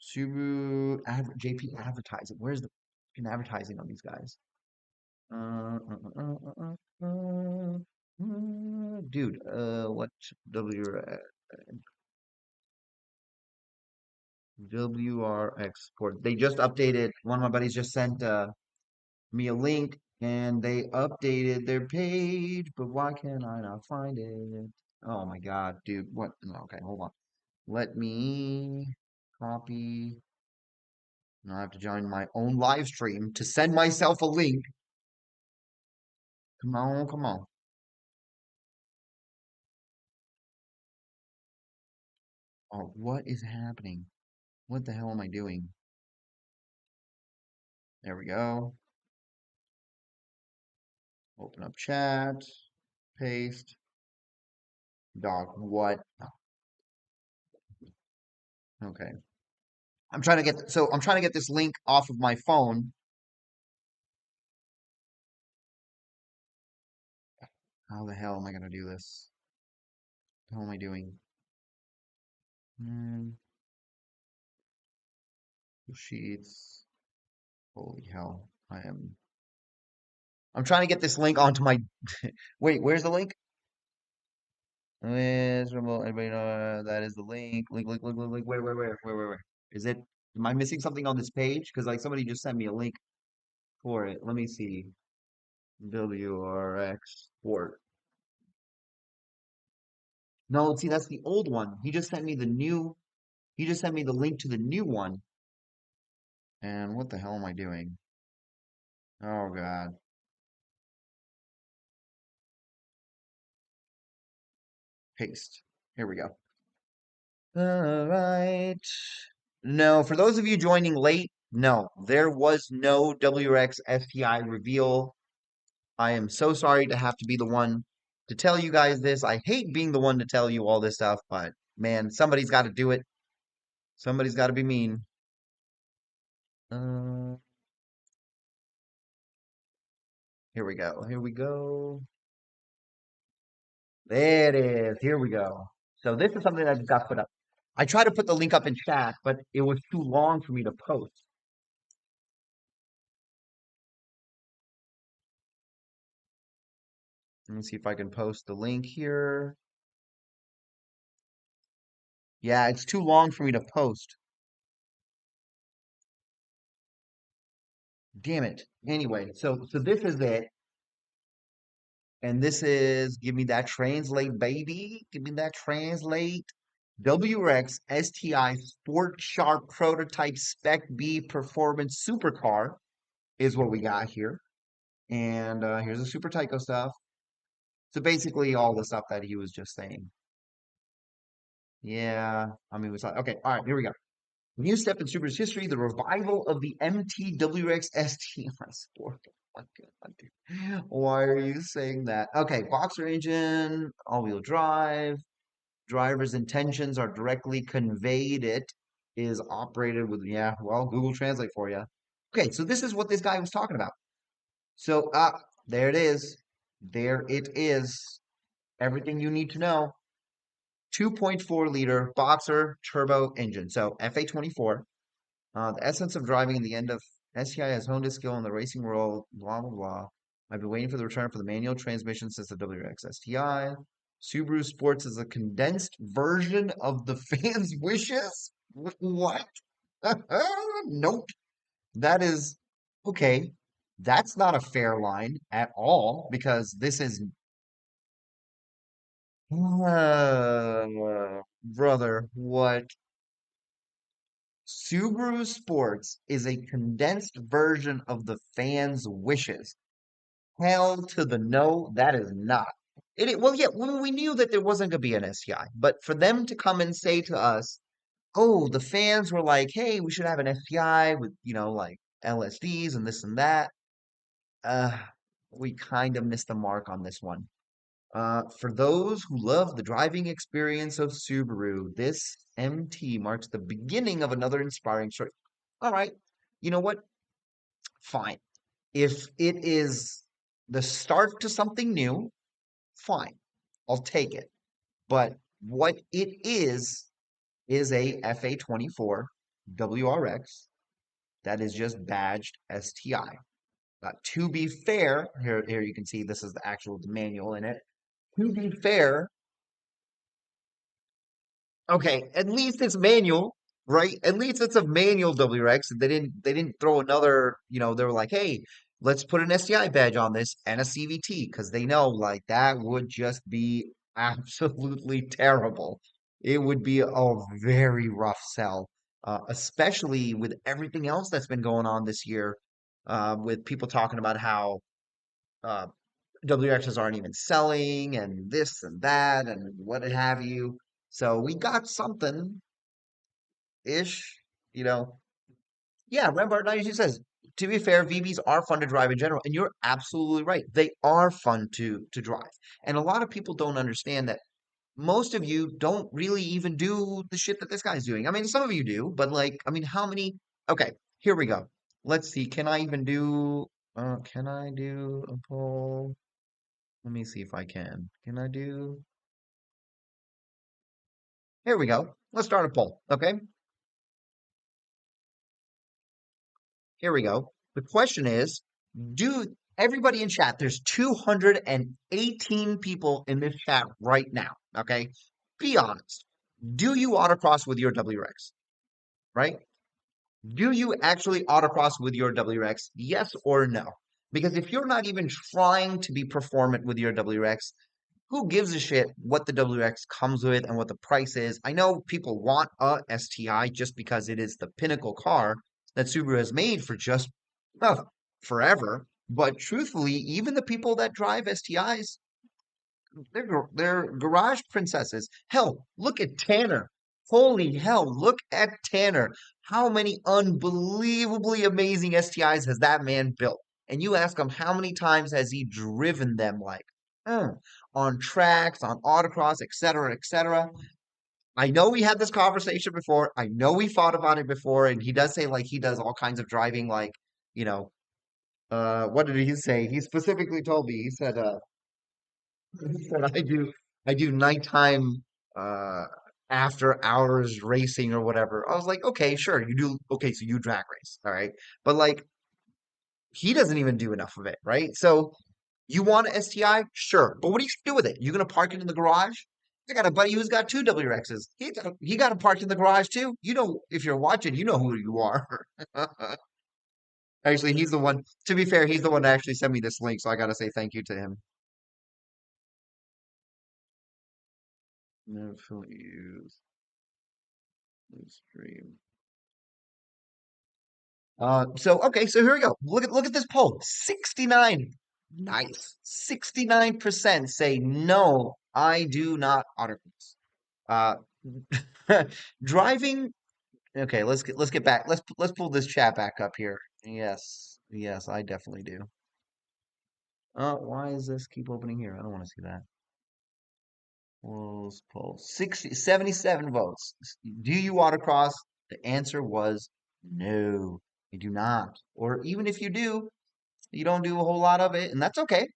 S1: Subaru JP advertising. Where's the fucking advertising on these guys? Dude, what W WRX port? They just updated. One of my buddies just sent me a link, and they updated their page. But why can I not find it? Oh my God, dude! What? No, okay, hold on. Let me copy. Now I have to join my own live stream to send myself a link. Come on, come on. Oh, what is happening? What the hell am I doing? There we go. Open up chat. Paste. Dog. What? Okay. I'm trying to get this link off of my phone. How the hell am I gonna do this? What the hell am I doing? Hmm. Sheets. Holy hell. I'm trying to get this link onto my wait, where's the link? Miserable. Anybody know that is the link? Link. Where? Is it? Am I missing something on this page? Because like somebody just sent me a link for it. Let me see. WRX port. No, see, that's the old one. He just sent me the new. He just sent me the link to the new one. And what the hell am I doing? Oh God. Paste. Here we go. All right. No, for those of you joining late, no, there was no WRX STI reveal. I am so sorry to have to be the one to tell you guys this. I hate being the one to tell you all this stuff, but man, somebody's got to do it. Somebody's got to be mean. Uh, Here we go. Here we go. There it is. Here we go. So this is something that just got put up. I tried to put the link up in chat, but it was too long for me to post. Let me see if I can post the link here. Yeah, it's too long for me to post. Damn it. Anyway, so this is it. And this is give me that translate, baby. Give me that translate. WRX STI Sport Sharp Prototype Spec B Performance Supercar is what we got here. And here's the Super Tyco stuff. So basically all the stuff that he was just saying. Yeah, I mean, it was like, okay, all right, here we go. New step in Subaru's history, the revival of the MTWX STI Sport. Oh my God, dude. Why are you saying that? Okay, boxer engine, all-wheel drive. Driver's intentions are directly conveyed. It is operated with, yeah, well, Google Translate for you. Okay, so this is what this guy was talking about. So, there it is. There it is. Everything you need to know. 2.4 liter boxer turbo engine. So FA24. The essence of driving and the end of STI has honed his skill in the racing world, blah, blah, blah. I've been waiting for the return for the manual transmission since the WRX STI. Subaru Sports is a condensed version of the fans' wishes? What? Nope. That is okay. That's not a fair line at all because this is brother, what? Subaru Sports is a condensed version of the fans' wishes. Hell to the no, that is not. Well, yeah, when we knew that there wasn't going to be an STI, but for them to come and say to us, oh, the fans were like, hey, we should have an STI with, like LSDs and this and that. Uh, we kind of missed the mark on this one. For those who love the driving experience of Subaru, this MT marks the beginning of another inspiring story. All right, you know what? Fine. If it is the start to something new, fine. I'll take it. But what it is a FA24 WRX that is just badged STI. To be fair, here you can see this is the actual manual in it. To be fair, okay, at least it's manual, right? At least it's a manual WRX. They didn't throw another, they were like, hey, let's put an STI badge on this and a CVT because they know like that would just be absolutely terrible. It would be a very rough sell, especially with everything else that's been going on this year, with people talking about how uh, WXs aren't even selling and this and that and what have you. So we got something ish, you know. Yeah, Rampart 92 says, to be fair, VBs are fun to drive in general, and you're absolutely right. They are fun to drive. And a lot of people don't understand that most of you don't really even do the shit that this guy's doing. I mean, some of you do, but like, I mean, how many? Okay, here we go. Let's see. Can I do a poll? Let me see if I can. Can I do? Here we go. Let's start a poll. Okay. Here we go. The question is, do everybody in chat, there's 218 people in this chat right now. Okay. Be honest. Do you autocross with your WRX? Right? Do you actually autocross with your WRX? Yes or no? Because if you're not even trying to be performant with your WRX, who gives a shit what the WX comes with and what the price is? I know people want a STI just because it is the pinnacle car that Subaru has made for just forever. But truthfully, even the people that drive STIs, they're garage princesses. Hell, look at Tanner. Holy hell, look at Tanner. How many unbelievably amazing STIs has that man built? And you ask him how many times has he driven them like? Mm. On tracks, on autocross, etc., etc. I know we had this conversation before. I know we fought about it before, and he does say like he does all kinds of driving, like, you know, what did he say? He specifically told me, he said I do nighttime uh after hours racing or whatever. I was like, okay, sure, you do okay, so you drag race, all right. But like he doesn't even do enough of it, right? So you want an STI? Sure. But what are you gonna do with it? You're gonna park it in the garage? I got a buddy who's got two WRXs. He got it parked in the garage too. You know, if you're watching, you know who you are. Actually, he's the one. To be fair, he's the one that actually sent me this link, so I gotta say thank you to him. No, use stream. So okay, so here we go. Look at this poll. 69. Nice. 69% say no, I do not autocross. Uh driving. Okay, let's get back. Let's pull this chat back up here. Yes. Yes, I definitely do. Why is this keep opening here? I don't want to see that. Close poll. 77 votes. Do you autocross? The answer was no, I do not. Or even if you do, you don't do a whole lot of it, and that's okay.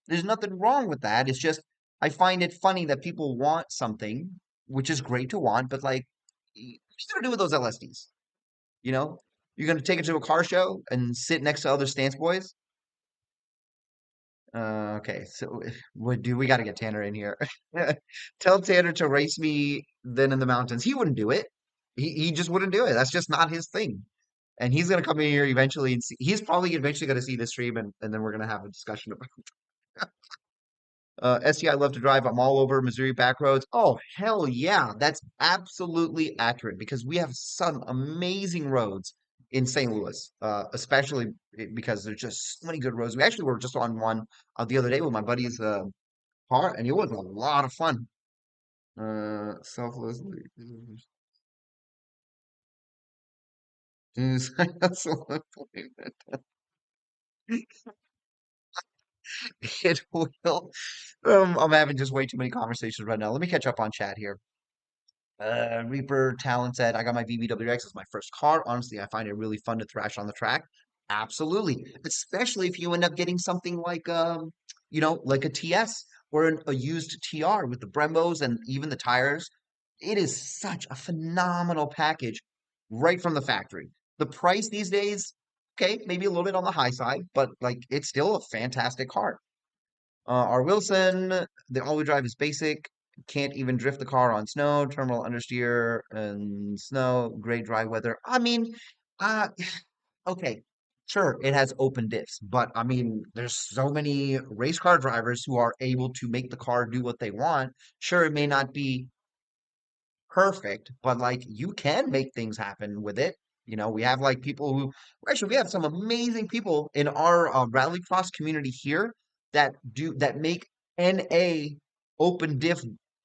S1: There's nothing wrong with that. It's just I find it funny that people want something, which is great to want, but like, what are you gonna do with those LSDs? You know, you're gonna take it to a car show and sit next to other stance boys. Okay, so what do we got to get Tanner in here? Tell Tanner to race me then in the mountains. He wouldn't do it. He just wouldn't do it. That's just not his thing. And he's gonna come in here eventually and see. He's probably eventually gonna see the stream, and then we're gonna have a discussion about SCI love to drive. I'm all over Missouri back roads. Oh, hell yeah. That's absolutely accurate because we have some amazing roads in St. Louis, especially because there's just so many good roads. We actually were just on one the other day with my buddy's car, and it was a lot of fun. Selflessly. It will. I'm having just way too many conversations right now. Let me catch up on chat here. Reaper Talon said, I got my VBWX as my first car. Honestly, I find it really fun to thrash on the track. Absolutely. Especially if you end up getting something like like a TS or a used TR with the Brembos and even the tires. It is such a phenomenal package right from the factory. The price these days, okay, maybe a little bit on the high side, but like it's still a fantastic car. R. Wilson, the all-wheel drive is basic. Can't even drift the car on snow, terminal understeer and snow, great dry weather. I mean, uh, okay, sure, it has open diffs, but I mean, there's so many race car drivers who are able to make the car do what they want. Sure, it may not be perfect, but like you can make things happen with it. You know, we have like people who actually we have some amazing people in our rallycross community here that make NA open diff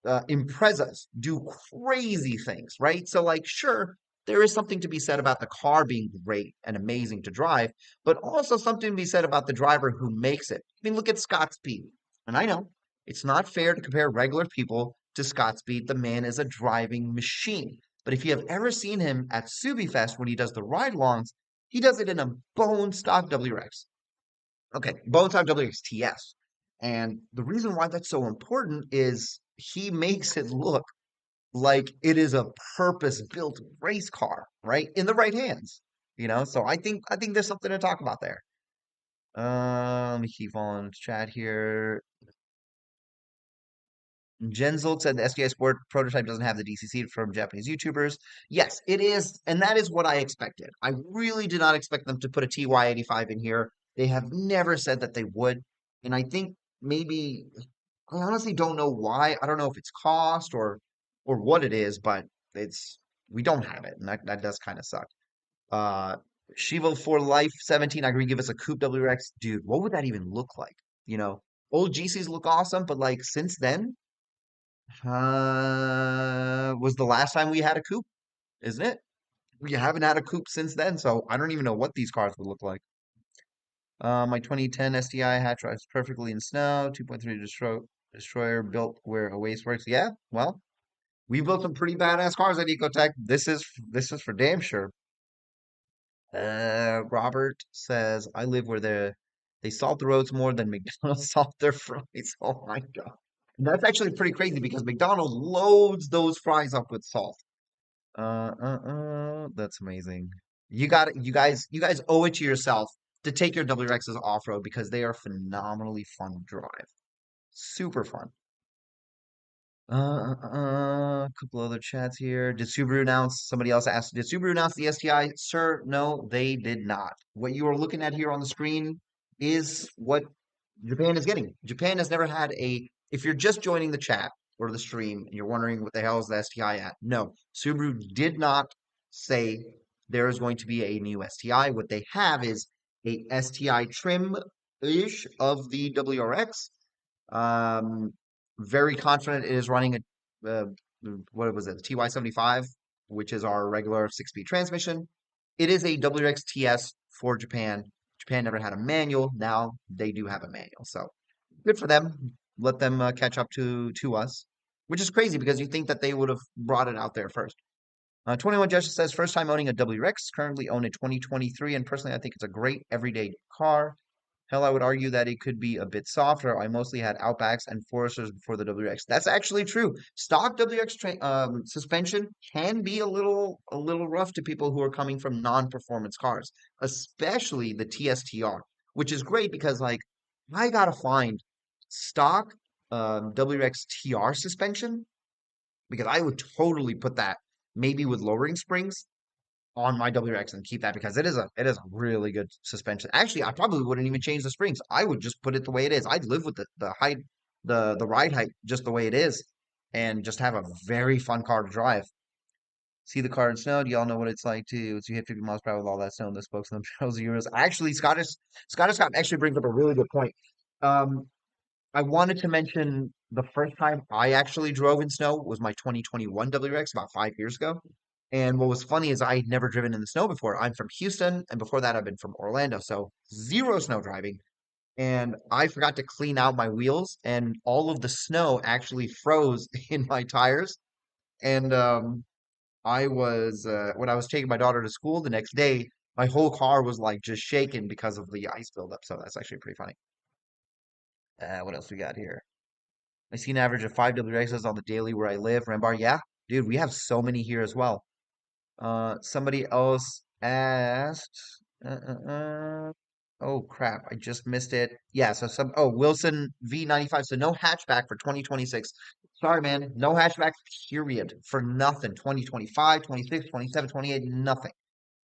S1: Imprezas do crazy things, right? So like sure, there is something to be said about the car being great and amazing to drive, but also something to be said about the driver who makes it. I mean, look at Scott Speed. And I know it's not fair to compare regular people to Scott Speed. The man is a driving machine. But if you have ever seen him at SubiFest when he does the ride-alongs, he does it in a bone stock WRX. Okay, bone stock WRX TS. And the reason why that's so important is he makes it look like it is a purpose-built race car, right? In the right hands. So I think there's something to talk about there. Let me keep on chat here. Genzel said the SDI Sport prototype doesn't have the DCC from Japanese YouTubers. Yes, it is, and that is what I expected. I really did not expect them to put a TY85 in here. They have never said that they would, and I think maybe I honestly don't know why. I don't know if it's cost or what it is, but it's we don't have it, and that does kind of suck. Uh, Shivo for Life 17, I agree. Give us a Coupe WRX, dude. What would that even look like? Old GCs look awesome, but like since then. Was the last time we had a coupe, isn't it? We haven't had a coupe since then, so I don't even know what these cars would look like. My 2010 STI hatch drives perfectly in snow. 2.3 destroyer built where a waste works. Yeah, well, we built some pretty badass cars at Ecotech. This is for damn sure. Robert says, I live where they salt the roads more than McDonald's salt their fries. Oh my God. And that's actually pretty crazy because McDonald's loads those fries up with salt. That's amazing. You guys owe it to yourself to take your WRXs off-road because they are phenomenally fun to drive. Super fun. A couple other chats here. Did Subaru announce? Somebody else asked, did Subaru announce the STI? Sir, no, they did not. What you are looking at here on the screen is what Japan is getting. Japan has never had a, if you're just joining the chat or the stream and you're wondering what the hell is the STI at, no, Subaru did not say there is going to be a new STI. What they have is a STI trim-ish of the WRX. Um, Very confident it is running a what was it, the TY75, which is our regular six-speed transmission. It is a WXTS for Japan. Japan never had a manual. Now they do have a manual, so good for them. Let them catch up to us, which is crazy because you think that they would have brought it out there first. 21 Justice says first time owning a WRX. Currently own a 2023, and personally I think it's a great everyday car. Hell, I would argue that it could be a bit softer. I mostly had Outbacks and Foresters before the WX. That's actually true. Stock WX suspension can be a little rough to people who are coming from non-performance cars, especially the TSTR, which is great because like I gotta find stock WX TR suspension because I would totally put that maybe with lowering springs on my WX and keep that because it is a really good suspension. Actually, I probably wouldn't even change the springs. I would just put it the way it is. I'd live with the height, the ride height just the way it is, and just have a very fun car to drive. See the car in snow. Do y'all know what it's like to hit 50 miles per hour with all that snow and the spokes and the barrels of euros? Actually, Scottish Scott actually brings up a really good point. Um, I wanted to mention the first time I actually drove in snow was my 2021 WRX about 5 years ago. And what was funny is I had never driven in the snow before. I'm from Houston, and before that, I've been from Orlando, so zero snow driving. And I forgot to clean out my wheels, and all of the snow actually froze in my tires. And when I was taking my daughter to school the next day, my whole car was like just shaking because of the ice buildup. So that's actually pretty funny. What else we got here? I see an average of 5 WXs on the daily where I live. Rambar, yeah, dude, we have so many here as well. Somebody else asked. Oh crap, I just missed it. Yeah, so Wilson V95. So no hatchback for 2026. Sorry, man, no hatchback. Period for nothing. 2025, 26, 27, 28. Nothing.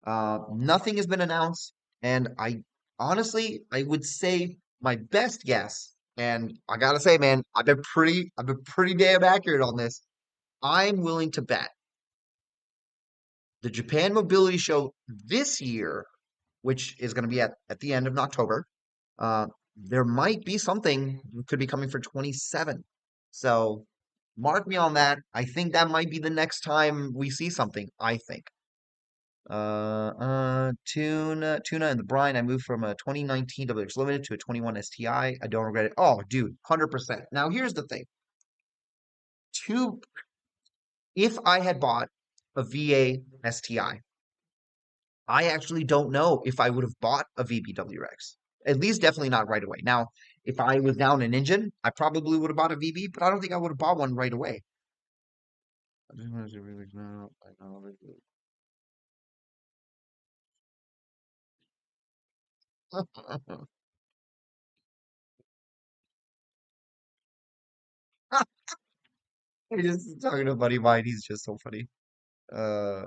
S1: Nothing has been announced, and I honestly, I would say my best guess, and I gotta say, man, I've been pretty damn accurate on this. I'm willing to bet the Japan Mobility Show this year, which is going to be at the end of October, uh, there might be something could be coming for 27. So mark me on that. I think that might be the next time we see something. I think. Tuna and the brine. I moved from a 2019 WX Limited to a 21 STI. I don't regret it. Oh, dude, 100%. Now here's the thing. Two, if I had bought a VA STI, I actually don't know if I would have bought a VBWX. At least definitely not right away. Now, if I was down an engine, I probably would have bought a VB, but I don't think I would have bought one right away. I just wanted to really know. I know. I just talking to a buddy of mine. He's just so funny. Uh,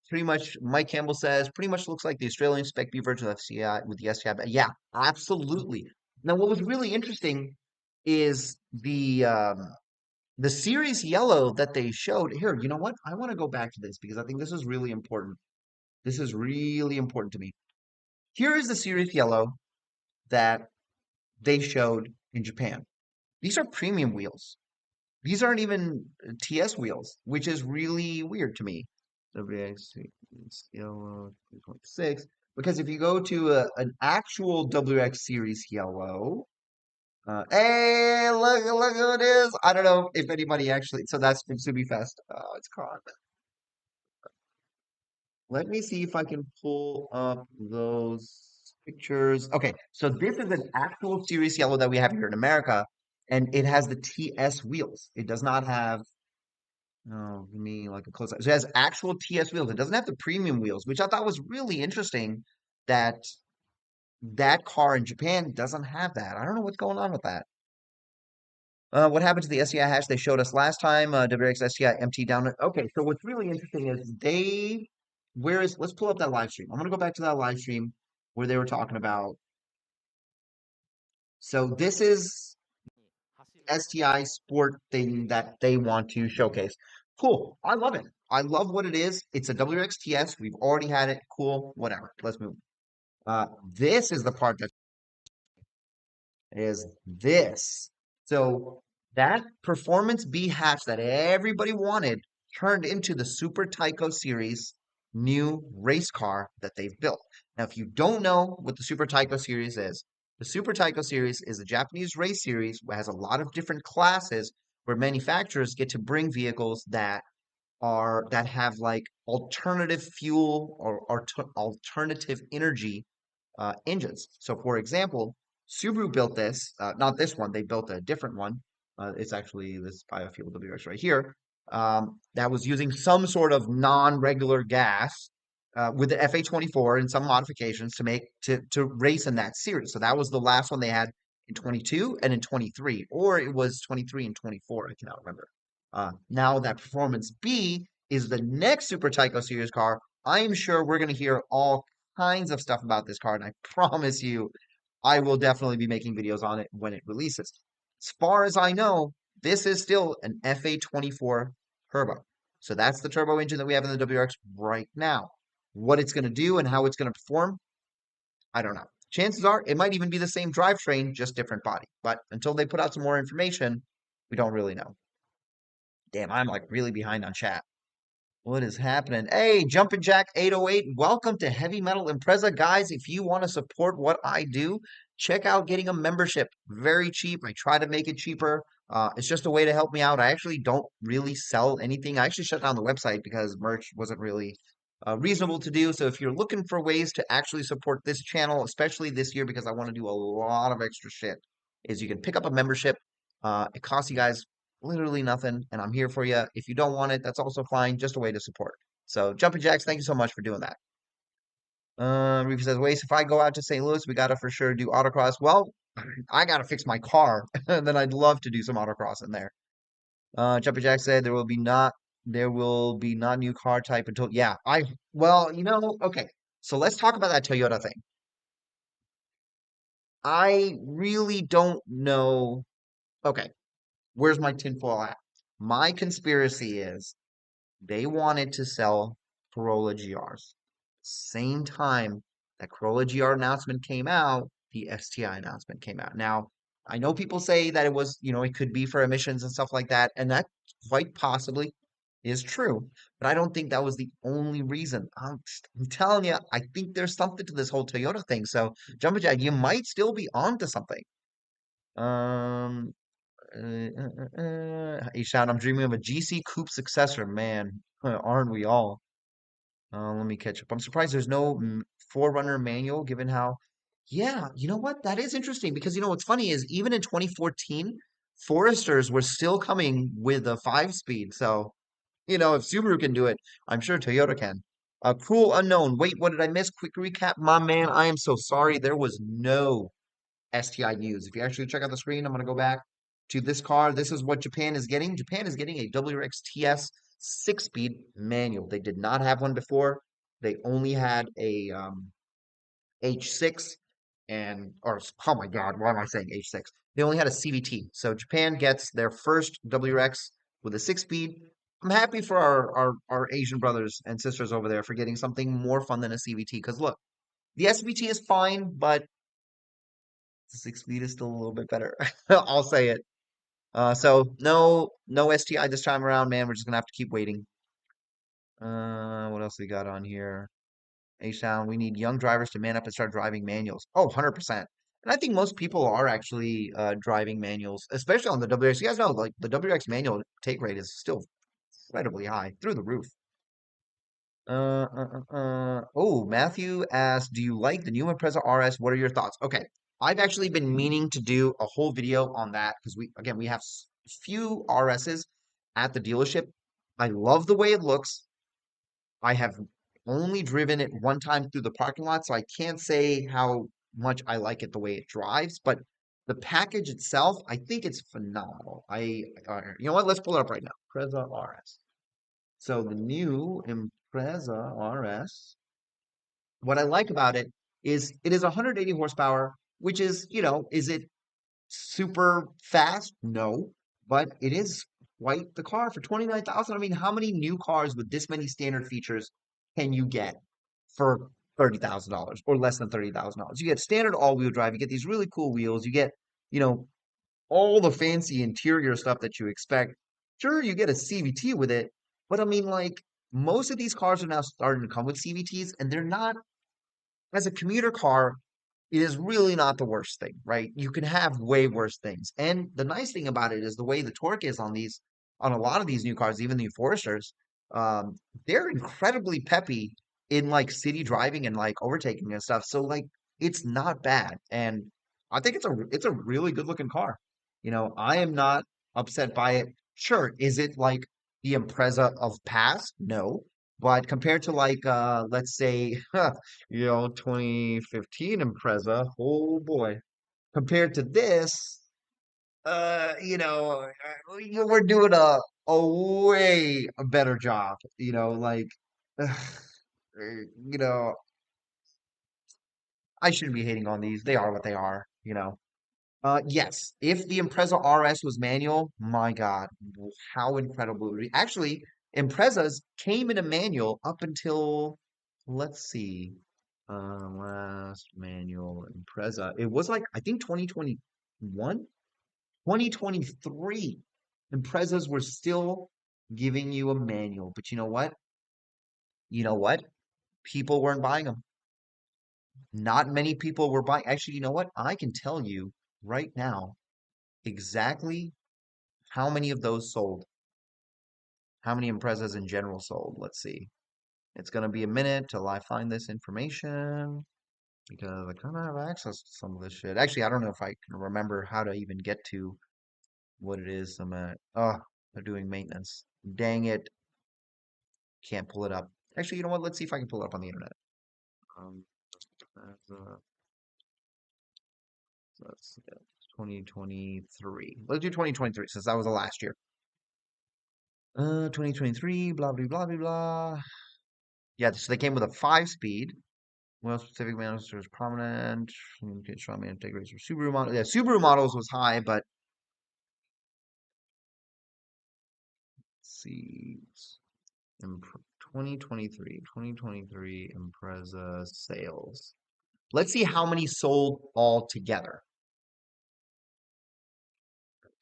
S1: Pretty much, Mike Campbell says, pretty much looks like the Australian Spec B version of STI with the STI. But yeah, absolutely. Now, what was really interesting is the series yellow that they showed here. You know what? I want to go back to this because I think this is really important. This is really important to me. Here is the series yellow that they showed in Japan. These are premium wheels. These aren't even TS wheels, which is really weird to me. WX yellow 3.6. Because if you go to an actual WX Series yellow, hey, look who it is. I don't know if anybody actually. So that's from Subifest. Oh, it's gone. Let me see if I can pull up those pictures. Okay, so this is an actual Series yellow that we have here in America, and it has the TS wheels. It does not have. No, give me like a close up. So it has actual TS wheels. It doesn't have the premium wheels, which I thought was really interesting that that car in Japan doesn't have that. I don't know what's going on with that. What happened to the STI hash they showed us last time? WX STI MT down. Okay, so what's really interesting is let's pull up that live stream. I'm gonna go back to that live stream where they were talking about. So this is
S2: 走るその時
S1: STI
S2: の
S1: sport thing that they want to showcase. Cool. I love it. I love what it is. It's a WXTS. We've already had it. Cool. Whatever. Let's move. This is the part that is this. So that Performance B hatch that everybody wanted turned into the Super Taiko series new race car that they've built. Now, if you don't know what the Super Taiko series is, the Super Taiko series is a Japanese race series that has a lot of different classes where manufacturers get to bring vehicles that have like alternative fuel or alternative energy engines. So, for example, Subaru built this, not this one, they built a different one. It's actually this biofuel WX right here, that was using some sort of non-regular gas with the FA24 and some modifications to race in that series. So that was the last one they had in 22 and in 23, or it was 23 and 24. I cannot remember. Now that Performance B is the next Super Tyco Series car. I am sure we're going to hear all kinds of stuff about this car, and I promise you, I will definitely be making videos on it when it releases. As far as I know, this is still an FA24 turbo. So that's the turbo engine that we have in the WRX right now. What it's going to do and how it's going to perform, I don't know. Chances are it might even be the same drivetrain, just different body. But until they put out some more information, we don't really know. Damn, I'm like really behind on chat. What is happening? Hey, Jumpin' Jack 808, welcome to Heavy Metal Impreza. Guys, if you want to support what I do, check out getting a membership. Very cheap. I try to make it cheaper. It's just a way to help me out. I actually don't really sell anything. I actually shut down the website because merch wasn't really reasonable to do. So if you're looking for ways to actually support this channel, especially this year, because I want to do a lot of extra shit, is you can pick up a membership. It costs you guys literally nothing, and I'm here for you. If you don't want it, that's also fine. Just a way to support. So, Jumpin' Jacks, thank you so much for doing that. Reef says, Waste, if I go out to St. Louis, we gotta for sure do autocross. Well, I gotta fix my car, and then I'd love to do some autocross in there. Jumpin' Jack said there will be not new car type until well, okay. So let's talk about that Toyota thing. I really don't know. Okay, where's my tinfoil at? My conspiracy is they wanted to sell Corolla GRs. Same time that Corolla GR announcement came out, the STI announcement came out. Now, I know people say that it could be for emissions and stuff like that, and that quite possibly is true. But I don't think that was the only reason. I'm telling you, I think there's something to this whole Toyota thing. So, Jumbo Jack, you might still be onto something. Um, Ishan, I'm dreaming of a GC coupe successor, man. Aren't we all? Let me catch up. I'm surprised there's no Forerunner manual, given how. Yeah, you know what? That is interesting because what's funny is even in 2014, Foresters were still coming with a 5-speed. So, if Subaru can do it, I'm sure Toyota can. Cruel Unknown. Wait, what did I miss? Quick recap, my man. I am so sorry. There was no STI news. If you actually check out the screen, I'm going to go back to this car. This is what Japan is getting. Japan is getting a WRX-TS 6-speed manual. They did not have one before. They only had a H6 or oh my God, why am I saying H6? They only had a CVT. So Japan gets their first WRX with a 6-speed. I'm happy for our Asian brothers and sisters over there for getting something more fun than a CVT. Because look, the SVT is fine, but the 6-speed is still a little bit better. I'll say it. So no STI this time around, man. We're just gonna have to keep waiting. What else we got on here? A-Sound, we need young drivers to man up and start driving manuals. Oh, 100%. And I think most people are actually driving manuals, especially on the WX. You guys know, like the WX manual take rate is still incredibly high, through the roof. Oh, Matthew asked, do you like the new Impreza RS? What are your thoughts? Okay, I've actually been meaning to do a whole video on that because we have few RSs at the dealership. I love the way it looks. I have only driven it one time through the parking lot, so I can't say how much I like it the way it drives, but the package itself, I think it's phenomenal. You know what? Let's pull it up right now. Impreza RS. So the new Impreza RS, what I like about it is 180 horsepower, which is, is it super fast? No, but it is quite the car for 29,000. I mean, how many new cars with this many standard features can you get for $30,000 or less than $30,000? You get standard all-wheel drive, you get these really cool wheels, you get, you know, all the fancy interior stuff that you expect. Sure, you get a CVT with it, but I mean, like, most of these cars are now starting to come with CVTs, and they're not, as a commuter car, it is really not the worst thing, right? You can have way worse things. And the nice thing about it is the way the torque is on a lot of these new cars, even the Foresters, um, they're incredibly peppy in like city driving and like overtaking and stuff. So like it's not bad. And I think it's a really good looking car. I am not upset by it. Sure, is it like the Impreza of past? No. But compared to like let's say 2015 Impreza. Oh boy. Compared to this, we're doing a way better job. Like, you know, I shouldn't be hating on these. They are what they are. Yes, if the Impreza RS was manual, my God, how incredible it would be. Actually, Imprezas came in a manual up until, let's see, last manual Impreza. It was like, I think 2021, 2023. Imprezas were still giving you a manual, but you know what? You know what? People weren't buying them. Not many people were buying. Actually, you know what? I can tell you right now exactly how many of those sold? How many Imprezas in general sold? Let's see. It's going to be a minute till I find this information because I kind of have access to some of this shit. Actually, I don't know if I can remember how to even get to what it is I'm at. Oh, they're doing maintenance. Dang it. Can't pull it up. Actually, you know what? Let's see if I can pull it up on the internet. Um, let's see, 2023. Let's do 2023 since that was the last year. 2023, blah, blah, blah, blah, blah. Yeah, so they came with a 5-speed. Well, specific managers was prominent. Communicate strong man integrators for Subaru model. Yeah, Subaru models was high, but let's see. 2023 Impreza sales. Let's see how many sold all together.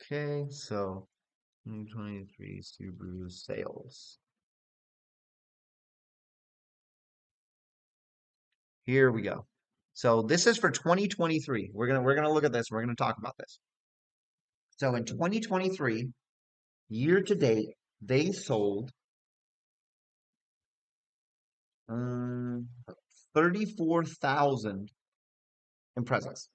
S1: Okay, so 2023 Subaru sales. Here we go. So this is for 2023. We're gonna look at this. We're gonna talk about this. So in 2023, year to date, they sold 34,000 Imprezas.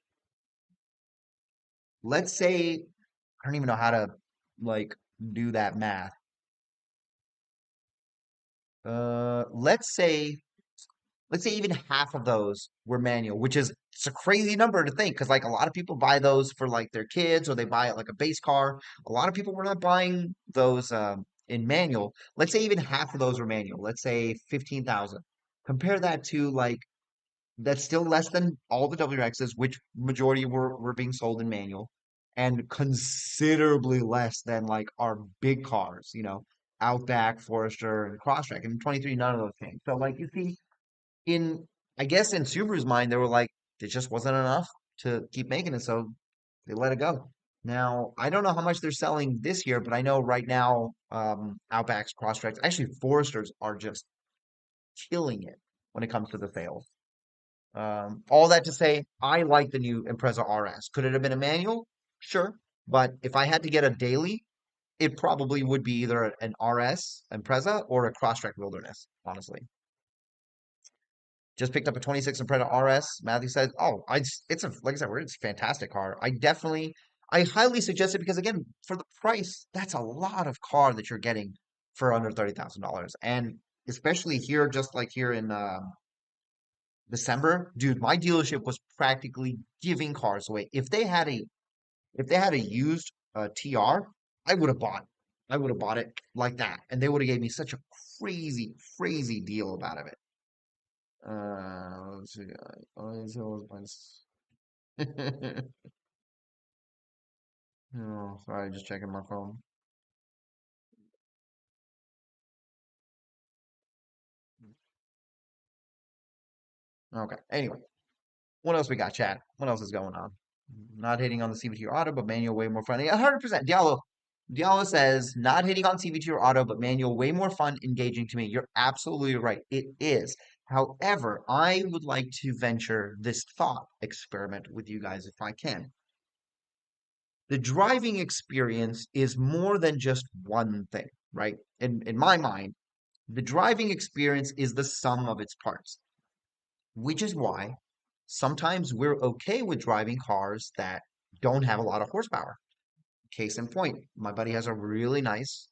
S1: Let's say I don't even know how to like do that math. Let's say even half of those were manual, which is it's a crazy number to think because like a lot of people buy those for like their kids or they buy it like a base car. A lot of people were not buying those in manual. Let's say even half of those were manual. Let's say 15,000. Compare that to like that's still less than all the WXs, which majority were being sold in manual, and considerably less than like our big cars, Outback, Forester, and Crosstrek. And in 23, none of those came. So like you see in I guess in Subaru's mind, they were like, it just wasn't enough to keep making it, so they let it go. Now, I don't know how much they're selling this year, but I know right now, Outbacks, Crosstreks, actually Foresters are just killing it. when it comes to the sales. All that to say, I like the new Impreza RS. Could it have been a manual? Sure. But if I had to get a daily, it probably would be either an RS Impreza or a Crosstrek Wilderness, honestly. Just picked up a 26 Impreza RS. Matthew said, "Oh, it's a like I said, it's a fantastic car. I highly suggest it because again, for the price, that's a lot of car that you're getting for under $30,000, and especially here, just like here in December, dude, my dealership was practically giving cars away. If they had a used TR, I would have bought. I would have bought it like that, and they would have gave me such a crazy, crazy deal about it. Let's see. Oh, sorry, just checking my phone. Okay. Anyway, what else we got, chat? What else is going on? Not hitting on the CVT or auto, but manual way more fun. 100%. Diallo says not hitting on CVT or auto, but manual way more fun, engaging to me. You're absolutely right. It is. However, I would like to venture this thought experiment with you guys if I can. The driving experience is more than just one thing, right? In my mind, the driving experience is the sum of its parts, which is why sometimes we're okay with driving cars that don't have a lot of horsepower. Case in point, my buddy has a really nice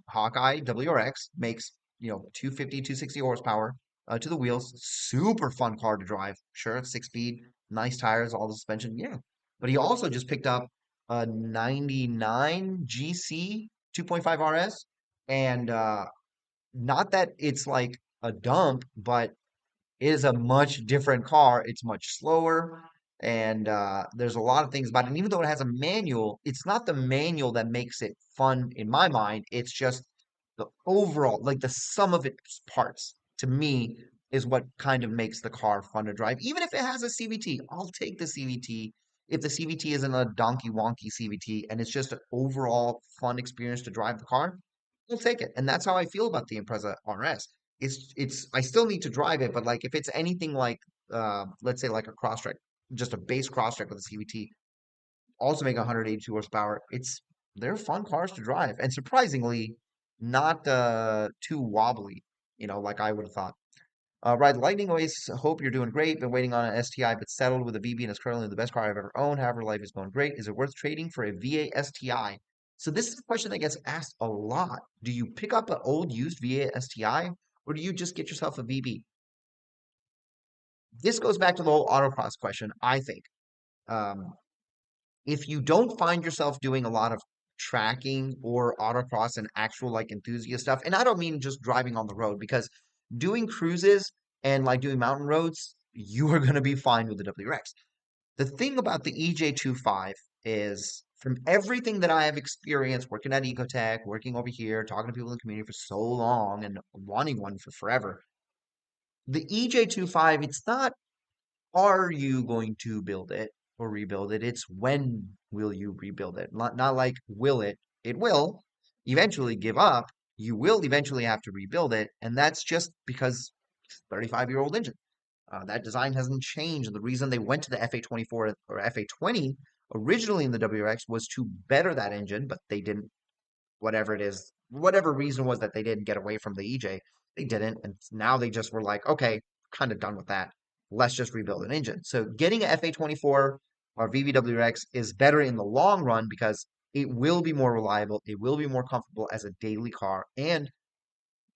S1: Hawkeye WRX, makes 250, 260 horsepower to the wheels. Super fun car to drive. Sure, 6 speed, nice tires, all the suspension. Yeah. But he also just picked up a 99 GC 2.5 RS. And not that it's like a dump, but it is a much different car. It's much slower, and there's a lot of things about it. And even though it has a manual, it's not the manual that makes it fun in my mind. It's just the overall, like the sum of its parts, to me, is what kind of makes the car fun to drive. Even if it has a CVT, I'll take the CVT. If the CVT isn't a donkey wonky CVT and it's just an overall fun experience to drive the car, I'll take it. And that's how I feel about the Impreza RS. It's I still need to drive it, but like if it's anything like let's say like a Crosstrek, just a base Crosstrek with a CVT, also make 182 horsepower, they're fun cars to drive. And surprisingly, not too wobbly, like I would have thought. Ride Lightning always hope you're doing great. Been waiting on an STI, but settled with a VB and it's currently the best car I've ever owned. However, life is going great. Is it worth trading for a VA STI? So this is a question that gets asked a lot. Do you pick up an old used VA STI or do you just get yourself a VB? This goes back to the whole autocross question, I think. Um, if you don't find yourself doing a lot of tracking or autocross and actual like enthusiast stuff, and I don't mean just driving on the road because doing cruises and like doing mountain roads, you are going to be fine with the WRX. The thing about the EJ25 is from everything that I have experienced working at Ecotech, working over here, talking to people in the community for so long and wanting one for forever, the EJ25, it's not are you going to build it or rebuild it? It's when will you rebuild it? Not like will it? It will eventually give up. You will eventually have to rebuild it, and that's just because 35-year-old engine. That design hasn't changed. The reason they went to the FA24 or FA20 originally in the WRX was to better that engine, but they didn't. Whatever it is, whatever reason was that they didn't get away from the EJ, they didn't, and now they just were like, okay, kind of done with that. Let's just rebuild an engine. So getting an FA24 or VVWX is better in the long run because it will be more reliable, it will be more comfortable as a daily car, and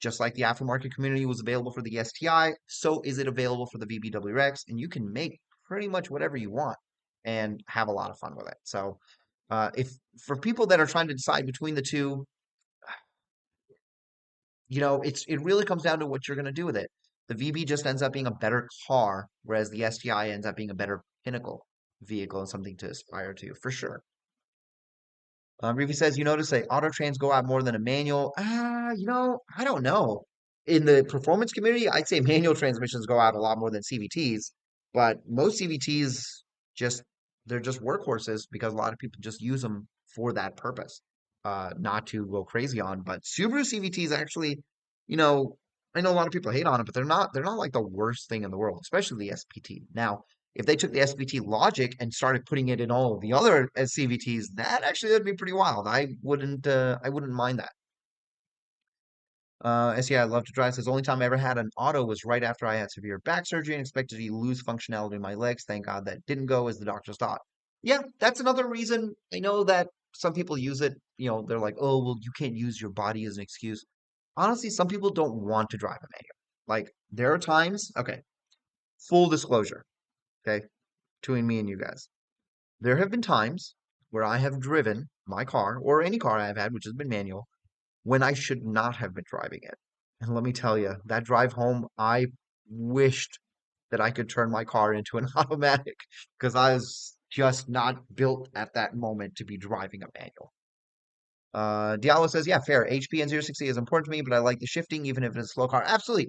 S1: just like the aftermarket community was available for the STI, so is it available for the VBWX, and you can make pretty much whatever you want and have a lot of fun with it. So, if for people that are trying to decide between the two, it really comes down to what you're going to do with it. The VB just ends up being a better car, whereas the STI ends up being a better pinnacle vehicle and something to aspire to for sure. Reevy says, you notice that auto trans go out more than a manual. I don't know. In the performance community, I'd say manual transmissions go out a lot more than CVTs, but most CVTs just they're just workhorses because a lot of people just use them for that purpose. Not to go crazy on, but Subaru CVTs actually, you know, I know a lot of people hate on it, but they're not like the worst thing in the world, especially the SPT. Now, if they took the SPT logic and started putting it in all of the other CVTs, that actually would be pretty wild. I wouldn't mind that. SCI, I love to drive. Says only time I ever had an auto was right after I had severe back surgery and expected to lose functionality in my legs. Thank God that didn't go as the doctors thought. Yeah, that's another reason. I know that some people use it. They're like, oh, well, you can't use your body as an excuse. Honestly, some people don't want to drive a manual. Like there are times, okay, full disclosure, okay, between me and you guys. There have been times where I have driven my car or any car I've had, which has been manual, when I should not have been driving it. And let me tell you, that drive home, I wished that I could turn my car into an automatic because I was just not built at that moment to be driving a manual. Diallo says, yeah, fair. HP and 060 is important to me, but I like the shifting even if it's a slow car. Absolutely.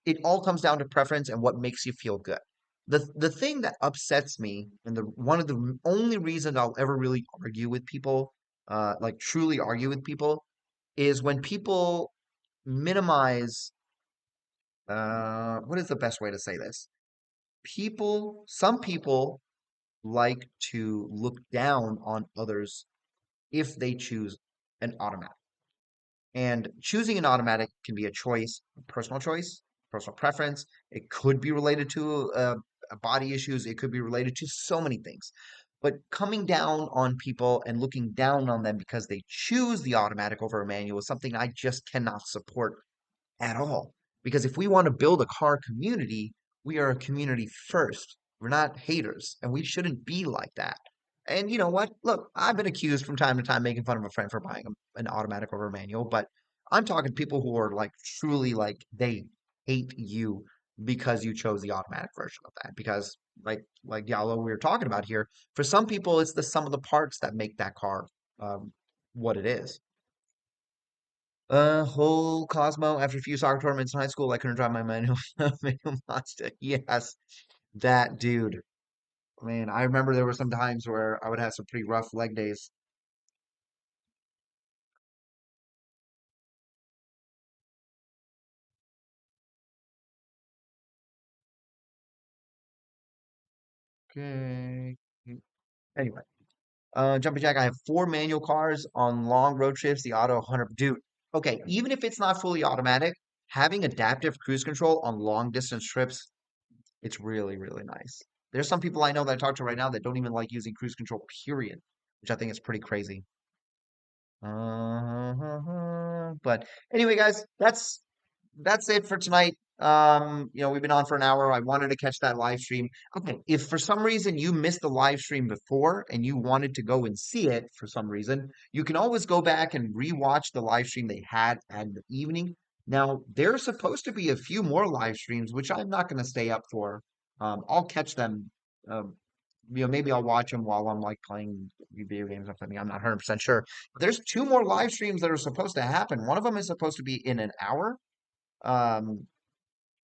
S1: It all comes down to preference and what makes you feel good. The thing that upsets me, and one of the only reasons I'll ever really argue with people, like truly argue with people, is when people minimize, what is the best way to say this? Some people like to look down on others if they choose an automatic. And choosing an automatic can be a choice, a personal choice, personal preference. It could be related to body issues. It could be related to so many things. But coming down on people and looking down on them because they choose the automatic over a manual is something I just cannot support at all. Because if we want to build a car community, we are a community first. We're not haters, and we shouldn't be like that. And you know what? Look, I've been accused from time to time making fun of a friend for buying an automatic over a manual, but I'm talking people who are like truly like they hate you because you chose the automatic version of that. Because like Diallo we were talking about here, for some people it's the sum of the parts that make that car what it is. Whole Cosmo. After a few soccer tournaments in high school, I couldn't drive my manual manual Mazda. Yes, that dude. Man, I remember there were some times where I would have some pretty rough leg days. Okay. Anyway, Jumping Jack, I have four manual cars on long road trips. The auto 100. Dude, okay, even if it's not fully automatic, having adaptive cruise control on long distance trips, it's really, really nice. There's some people I know that I talk to right now that don't even like using cruise control, period, which I think is pretty crazy. But anyway, guys, that's it for tonight. We've been on for an hour. I wanted to catch that live stream. Okay, if for some reason you missed the live stream before and you wanted to go and see it for some reason, you can always go back and rewatch the live stream they had at the evening. Now, there's supposed to be a few more live streams, which I'm not going to stay up for. I'll catch them. Um, maybe I'll watch them while I'm like playing video games or something. I'm not 100% sure. But there's two more live streams that are supposed to happen. One of them is supposed to be in an hour. Um,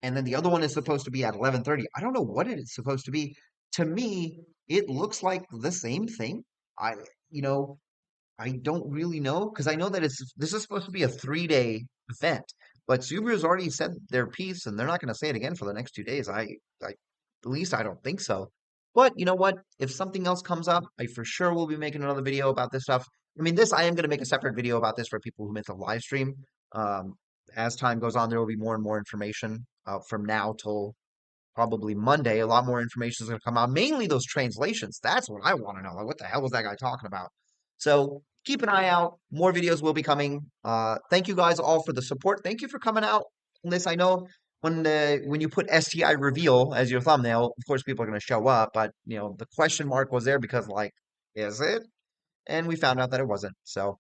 S1: and then the other one is supposed to be at 11:30. I don't know what it is supposed to be. To me, it looks like the same thing. I, you know, I don't really know because I know that this is supposed to be a 3-day event, but Subaru's already said their piece and they're not going to say it again for the next 2 days. At least I don't think so. But you know what? If something else comes up, I for sure will be making another video about this stuff. I mean, I am going to make a separate video about this for people who missed the live stream. Um, as time goes on, there will be more and more information from now till probably Monday. A lot more information is going to come out, mainly those translations. That's what I want to know. Like, what the hell was that guy talking about? So keep an eye out. More videos will be coming. Thank you guys all for the support. Thank you for coming out on this. I know when you put STI reveal as your thumbnail, of course people are going to show up, but the question mark was there because like, is it? And we found out that it wasn't. So